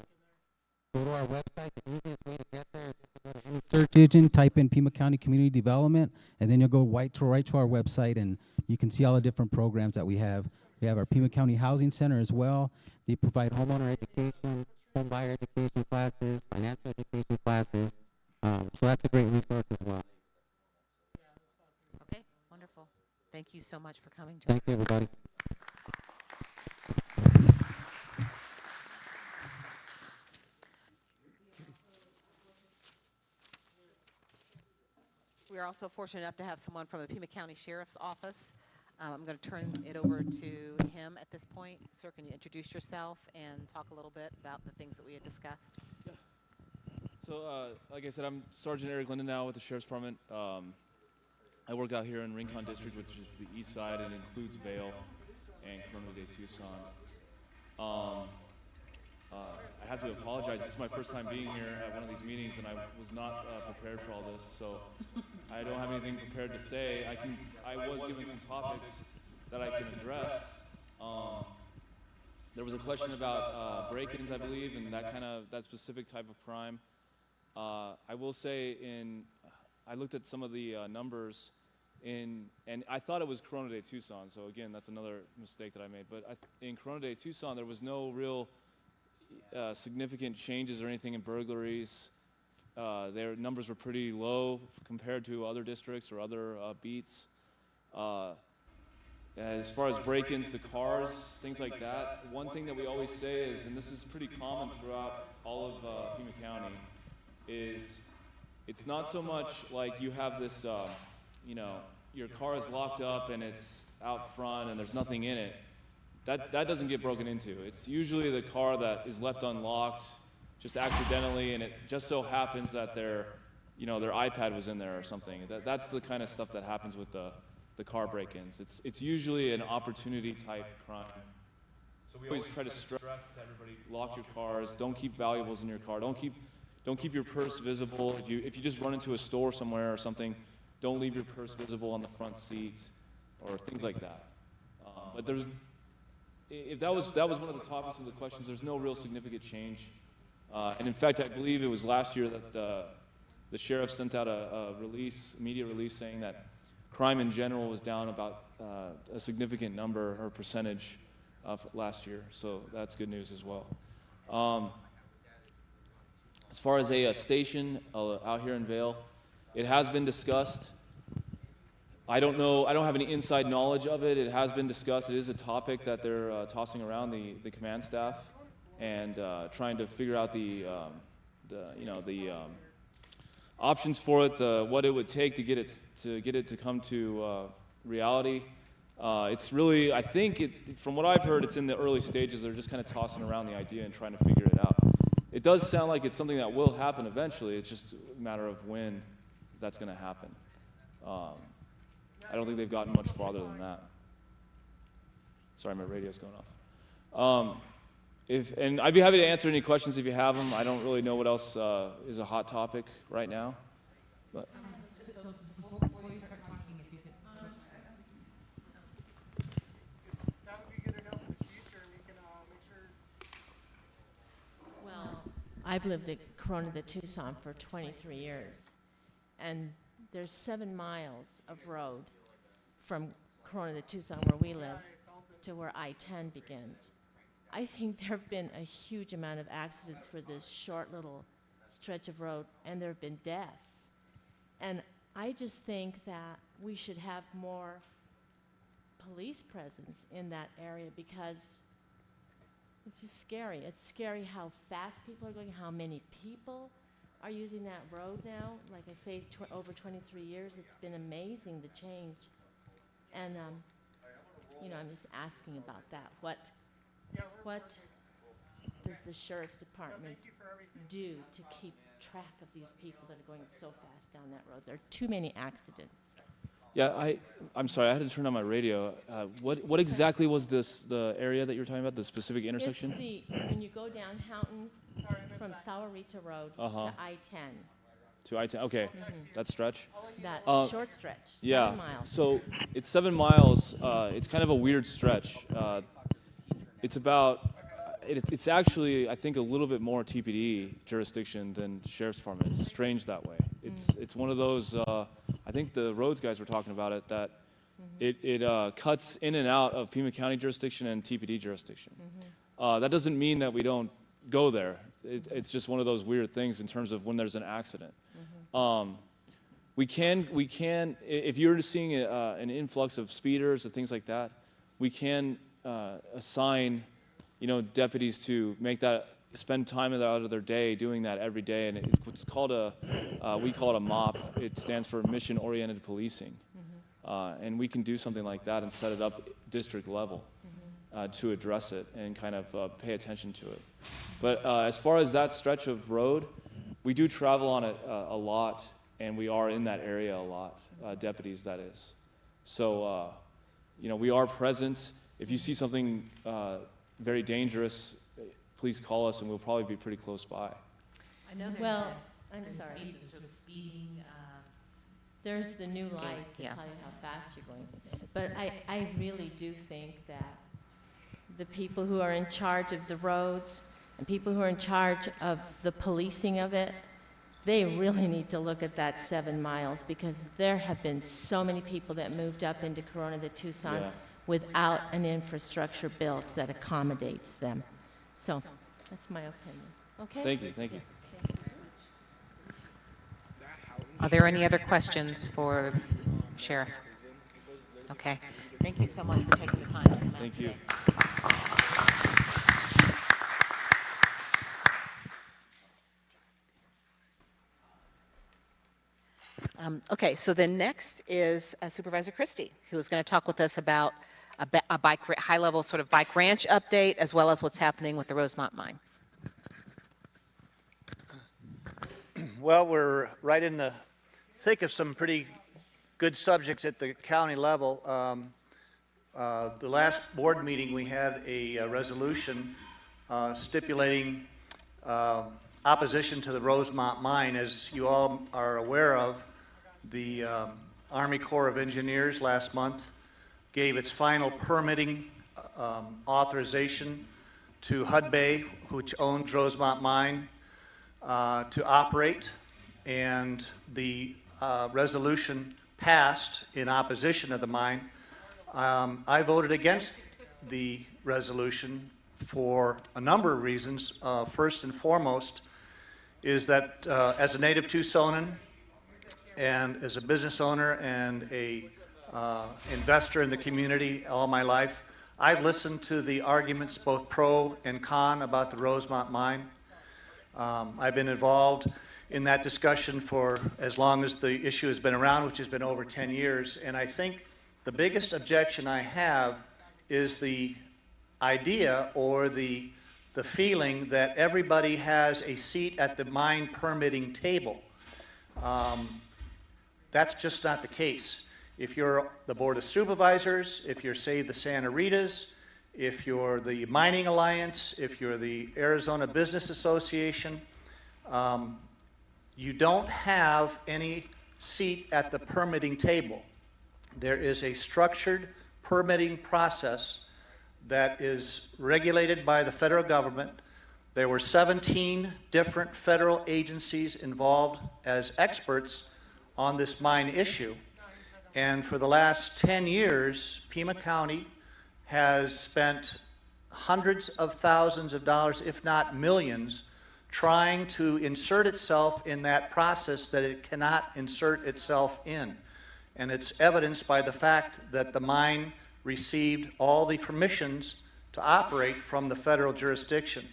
go to our website. The easiest way to get there is just to go to any search engine, type in Pima County Community Development, and then you'll go right to our website, and you can see all the different programs that we have. We have our Pima County Housing Center as well. They provide homeowner education, home buyer education classes, financial education classes. So that's a great resource as well. Okay, wonderful. Thank you so much for coming, John. Thank you, everybody. We are also fortunate enough to have someone from the Pima County Sheriff's Office. I'm going to turn it over to him at this point. Sir, can you introduce yourself and talk a little bit about the things that we had discussed? Yeah. So, like I said, I'm Sergeant Eric Linden now with the Sheriff's Department. I work out here in Rincon District, which is the east side and includes Vail and Corona de Tucson. I have to apologize. This is my first time being here at one of these meetings, and I was not prepared for all this, so I don't have anything prepared to say. I was given some topics that I can address. There was a question about break-ins, I believe, and that specific type of crime. I will say, I looked at some of the numbers, and I thought it was Corona de Tucson. So again, that's another mistake that I made. But in Corona de Tucson, there was no real significant changes or anything in burglaries. Their numbers were pretty low compared to other districts or other beats. As far as break-ins to cars, things like that, one thing that we always say is, and this is pretty common throughout all of Pima County, is it's not so much like you have this, your car is locked up and it's out front and there's nothing in it. That doesn't get broken into. It's usually the car that is left unlocked just accidentally, and it just so happens that their iPad was in there or something. That's the kind of stuff that happens with the car break-ins. It's usually an opportunity type crime. So we always try to stress to everybody: lock your cars. Don't keep valuables in your car. Don't keep your purse visible. If you just run into a store somewhere or something, don't leave your purse visible on the front seat or things like that. But if that was one of the topics of the questions, there's no real significant change. And in fact, I believe it was last year that the sheriff sent out a media release saying that crime in general was down about a significant number or percentage of last year. So that's good news as well. As far as a station out here in Vail, it has been discussed. I don't know. I don't have any inside knowledge of it. It has been discussed. It is a topic that they're tossing around the command staff and trying to figure out the options for it, what it would take to get it to come to reality. It's really, I think, from what I've heard, it's in the early stages. They're just kind of tossing around the idea and trying to figure it out. It does sound like it's something that will happen eventually. It's just a matter of when that's going to happen. I don't think they've gotten much farther than that. Sorry, my radio's going off. And I'd be happy to answer any questions if you have them. I don't really know what else is a hot topic right now. But. Before you start talking, if you could. That would be good to know for the future. We can make sure. Well, I've lived at Corona de Tucson for 23 years, and there's 7 miles of road from Corona de Tucson, where we live, to where I-10 begins. I think there have been a huge amount of accidents for this short little stretch of road, and there have been deaths. And I just think that we should have more police presence in that area because it's just scary. It's scary how fast people are going, how many people are using that road now. Like I say, over 23 years, it's been amazing, the change. And, I'm just asking about that. What does the sheriff's department do to keep track of these people that are going so fast down that road? There are too many accidents. Yeah, I'm sorry, I had to turn on my radio. What exactly was the area that you were talking about, the specific intersection? It's when you go down Houghton from Sahuarita Road to I-10. To I-10, okay, that stretch? That short stretch, yeah, 7 miles. So it's 7 miles. It's kind of a weird stretch. It's actually, I think, a little bit more TPD jurisdiction than Sheriff's Department. It's strange that way. It's one of those, I think the roads guys were talking about it, that it cuts in and out of Pima County jurisdiction and TPD jurisdiction. That doesn't mean that we don't go there. It's just one of those weird things in terms of when there's an accident. We can, if you're seeing an influx of speeders or things like that, we can assign, deputies to make that, spend time out of their day doing that every day, and it's what's called we call it a MOP. It stands for Mission-Oriented Policing, and we can do something like that and set it up district level to address it and kind of pay attention to it. But as far as that stretch of road, we do travel on it a lot, and we are in that area a lot, deputies that is. So, we are present. If you see something very dangerous, please call us, and we'll probably be pretty close by. I know there's there's the new lights that tell you how fast you're going. But I really do think that the people who are in charge of the roads and people who are in charge of the policing of it, they really need to look at that 7 miles, because there have been so many people that moved up into Corona de Tucson without an infrastructure built that accommodates them. So that's my opinion. Okay? Thank you, thank you. Are there any other questions for Sheriff? Okay. Thank you so much for taking the time to come out Thank you. today. Okay, so then next is Supervisor Christie, who is going to talk with us about a high-level sort of bike ranch update, as well as what's happening with the Rosemont mine. Well, we're right in the thick of some pretty good subjects at the county level. The last board meeting, we had a resolution stipulating opposition to the Rosemont mine. As you all are aware of, the Army Corps of Engineers last month gave its final permitting authorization to Hudbay, which owns Rosemont mine, to operate, and the resolution passed in opposition of the mine. I voted against the resolution for a number of reasons. First and foremost is that as a native Tucsonan and as a business owner and a investor in the community all my life, I've listened to the arguments both pro and con about the Rosemont mine. I've been involved in that discussion for as long as the issue has been around, which has been over 10 years. And I think the biggest objection I have is the idea or the feeling that everybody has a seat at the mine permitting table. That's just not the case. If you're the Board of Supervisors, if you're, say, the Santa Ritas, if you're the Mining Alliance, if you're the Arizona Business Association, you don't have any seat at the permitting table. There is a structured permitting process that is regulated by the federal government. There were 17 different federal agencies involved as experts on this mine issue. And for the last 10 years, Pima County has spent hundreds of thousands of dollars, if not millions, trying to insert itself in that process that it cannot insert itself in. And it's evidenced by the fact that the mine received all the permissions to operate from the federal jurisdiction.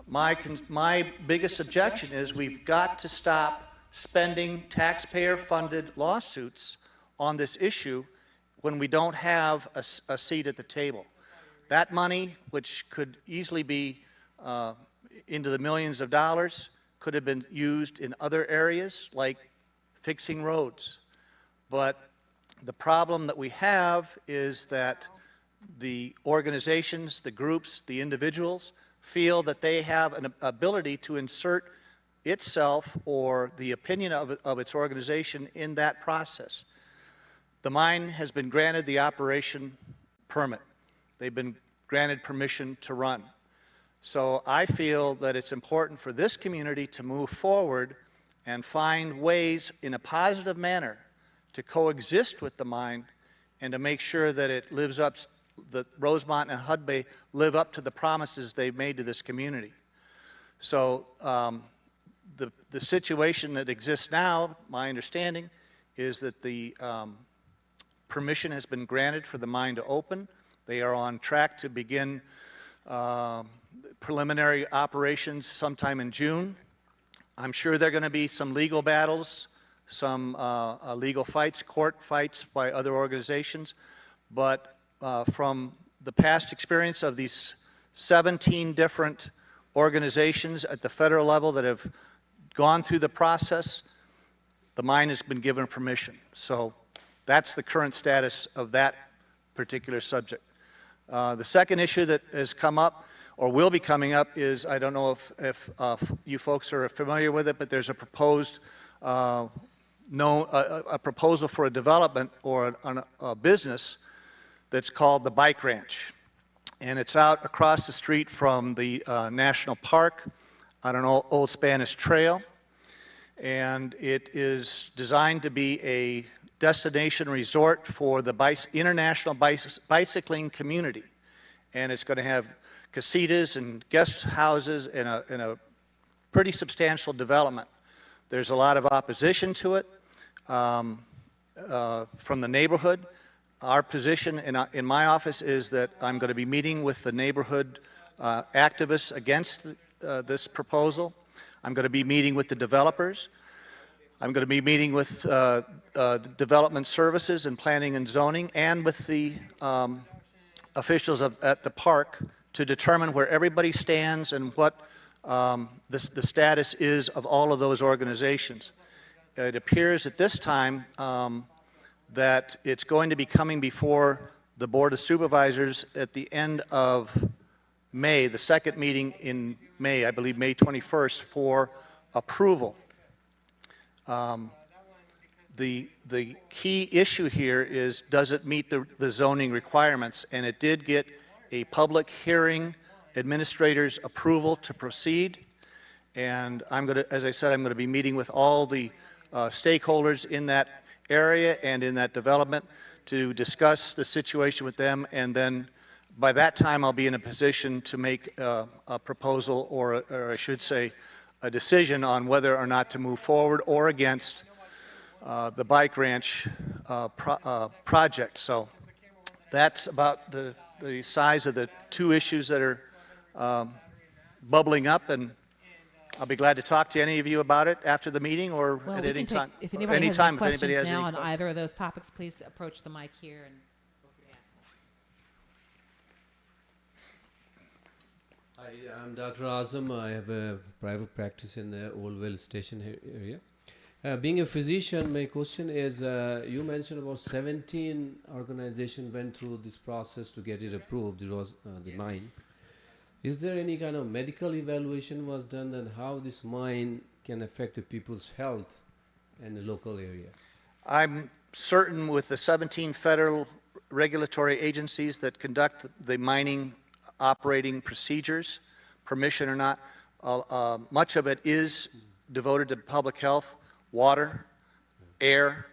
My biggest objection is we've got to stop spending taxpayer-funded lawsuits on this issue when we don't have a seat at the table. That money, which could easily be into the millions of dollars, could have been used in other areas like fixing roads. But the problem that we have is that the organizations, the groups, the individuals feel that they have an ability to insert itself or the opinion of its organization in that process. The mine has been granted the operation permit. They've been granted permission to run. So I feel that it's important for this community to move forward and find ways in a positive manner to coexist with the mine and to make sure that it lives up, that Rosemont and Hudbay live up to the promises they've made to this community. So the situation that exists now, my understanding, is that the permission has been granted for the mine to open. They are on track to begin preliminary operations sometime in June. I'm sure there are going to be some legal battles, some legal fights, court fights by other organizations, but from the past experience of these 17 different organizations at the federal level that have gone through the process, the mine has been given permission. So that's the current status of that particular subject. The second issue that has come up or will be coming up is, I don't know if you folks are familiar with it, but there's a proposed a proposal for a development or a business that's called the Bike Ranch. And it's out across the street from the National Park on an old Spanish trail. And it is designed to be a destination resort for the international bicycling community. And it's going to have casitas and guest houses and a pretty substantial development. There's a lot of opposition to it from the neighborhood. Our position in my office is that I'm going to be meeting with the neighborhood activists against this proposal. I'm going to be meeting with the developers. I'm going to be meeting with development services and planning and zoning and with the officials at the park to determine where everybody stands and what the status is of all of those organizations. It appears at this time that it's going to be coming before the Board of Supervisors at the end of May, the second meeting in May, I believe May 21st, for approval. The key issue here is, does it meet the zoning requirements? And it did get a public hearing, administrator's approval to proceed. And I'm going to, as I said, I'm going to be meeting with all the stakeholders in that area and in that development to discuss the situation with them. And then by that time, I'll be in a position to make a proposal, or I should say, a decision on whether or not to move forward or against the Bike Ranch project. So that's about the size of the two issues that are bubbling up, and I'll be glad to talk to any of you about it after the meeting or Well, at we any can take, time. if anybody has any questions has now any on either of those topics, please approach the mic here and Hi, I'm Dr. Azam. I have a private practice in the Old Well Station area. Being a physician, my question is, you mentioned about 17 organizations went through this process to get it approved. It was the mine. Is there any kind of medical evaluation was done and how this mine can affect the people's health in the local area? I'm certain with the 17 federal regulatory agencies that conduct the mining operating procedures, permission or not, much of it is devoted to public health, water, air.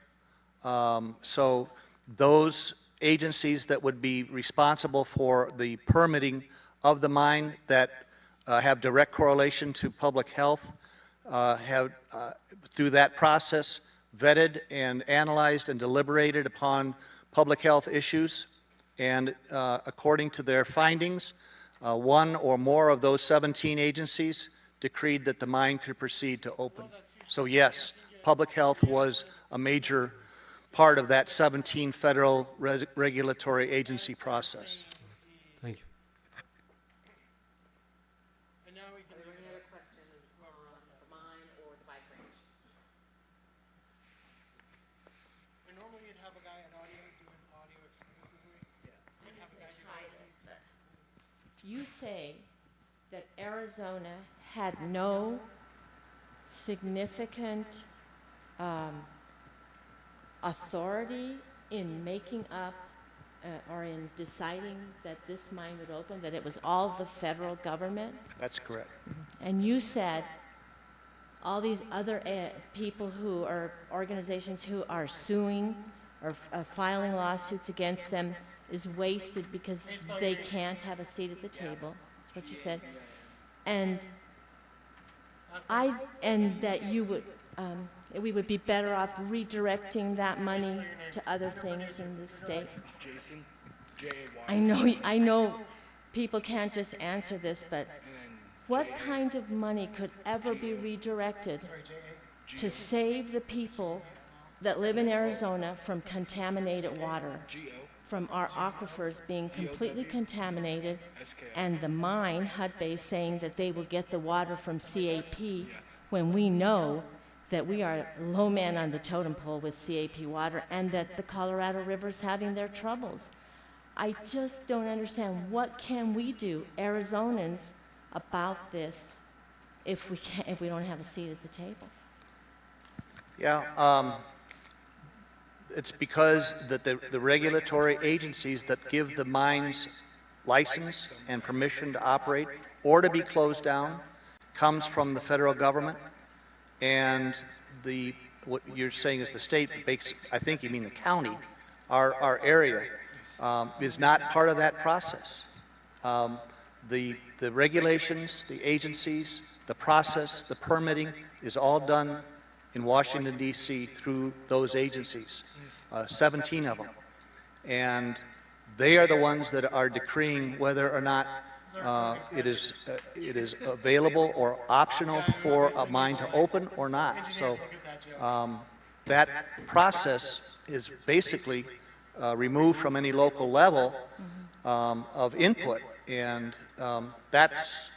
So those agencies that would be responsible for the permitting of the mine that have direct correlation to public health have, through that process, vetted and analyzed and deliberated upon public health issues And according to their findings, one or more of those 17 agencies decreed that the mine could proceed to open. So yes, public health was a major part of that 17 federal regulatory agency process. Thank you. Are there any other questions on the mine or the bike range? Normally you'd have a guy at audio doing audio exclusively. I'm just going to try this, but you say that Arizona had no significant authority in making up or in deciding that this mine would open, that it was all the federal government? That's correct. And you said all these other people who are organizations who are suing or filing lawsuits against them is wasted because they can't have a seat at the table. That's what you said. And that you would, we would be better off redirecting that money to other things in the state. I know people can't just answer this, but what kind of money could ever be redirected to save the people that live in Arizona from contaminated water, from our aquifers being completely contaminated, and the mine, Hudbay, saying that they will get the water from CAP when we know that we are low man on the totem pole with CAP water and that the Colorado River's having their troubles. I just don't understand, what can we do, Arizonans, about this if we don't have a seat at the table? Yeah, it's because that the regulatory agencies that give the mines license and permission to operate or to be closed down comes from the federal government, and what you're saying is the state, I think you mean the county, our area, is not part of that process. The regulations, the agencies, the process, the permitting is all done in Washington, D.C. through those agencies, 17 of them. And they are the ones that are decreeing whether or not it is available or optional for a mine to open or not. So that process is basically removed from any local level of input, and that's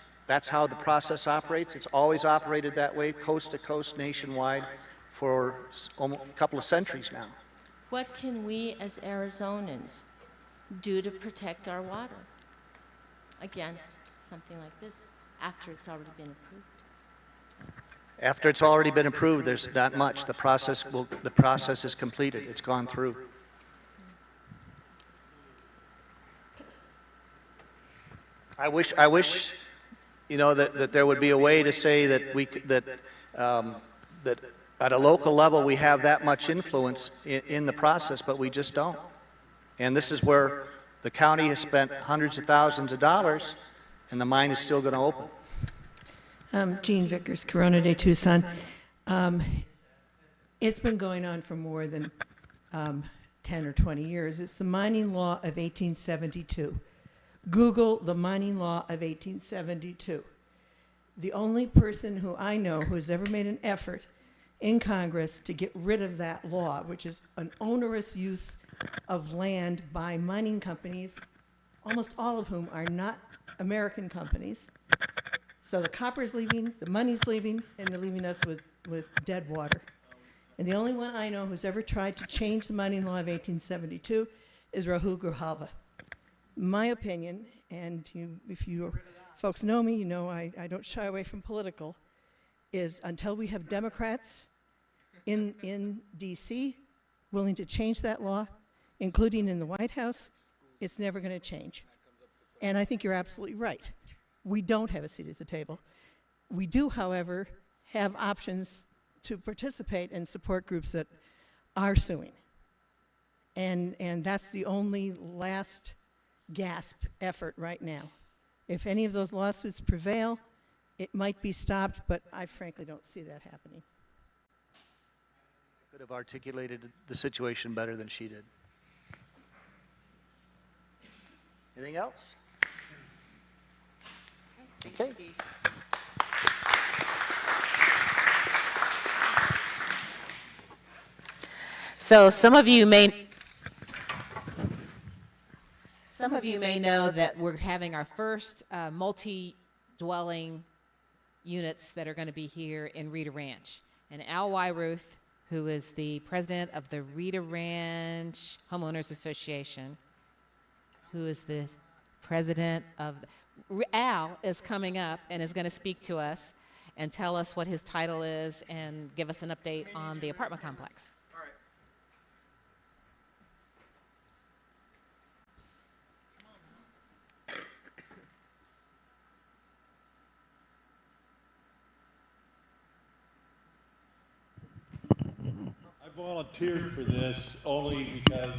how the process operates. It's always operated that way, coast to coast, nationwide, for a couple of centuries now. What can we as Arizonans do to protect our water against something like this after it's already been approved? After it's already been approved, there's not much. The process is completed. It's gone through. I wish, you know, that there would be a way to say that that at a local level we have that much influence in the process, but we just don't. And this is where the county has spent hundreds of thousands of dollars, and the mine is still going to open. Jean Vickers, Corona de Tucson. It's been going on for more than 10 or 20 years. It's the mining law of 1872. Google the mining law of 1872. The only person who I know who has ever made an effort in Congress to get rid of that law, which is an onerous use of land by mining companies, almost all of whom are not American companies. So the copper's leaving, the money's leaving, and they're leaving us with dead water. And the only one I know who's ever tried to change the mining law of 1872 is Rahul Grijalva. My opinion, and if you folks know me, you know I don't shy away from political, is until we have Democrats in D.C. willing to change that law, including in the White House, it's never going to change. And I think you're absolutely right. We don't have a seat at the table. We do, however, have options to participate and support groups that are suing. And that's the only last gasp effort right now. If any of those lawsuits prevail, it might be stopped, but I frankly don't see that happening. Could have articulated the situation better than she did. Anything else? Okay. So some of you may know that we're having our first multi-dwelling units that are going to be here in Rita Ranch. And Al Wyruth, who is the president of the Rita Ranch Homeowners Association, who is the president of Al is coming up and is going to speak to us and tell us what his title is and give us an update on the apartment complex. I volunteered for this only because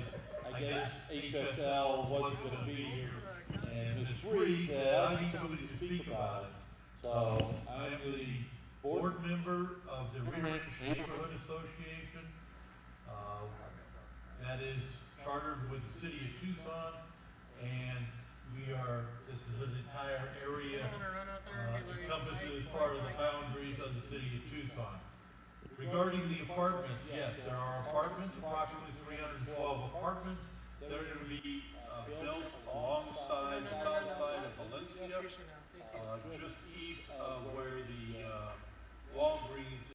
I guess HSL wasn't going to be here, and Ms. Free said, I need somebody to speak about it. So I'm the board member of the Rita Ranch Neighborhood Association. That is chartered with the city of Tucson, and this is an entire area, encompasses part of the boundaries of the city of Tucson. Regarding the apartments, yes, there are apartments, approximately 312 apartments. They're going to be built alongside the south side of Valencia, just east of where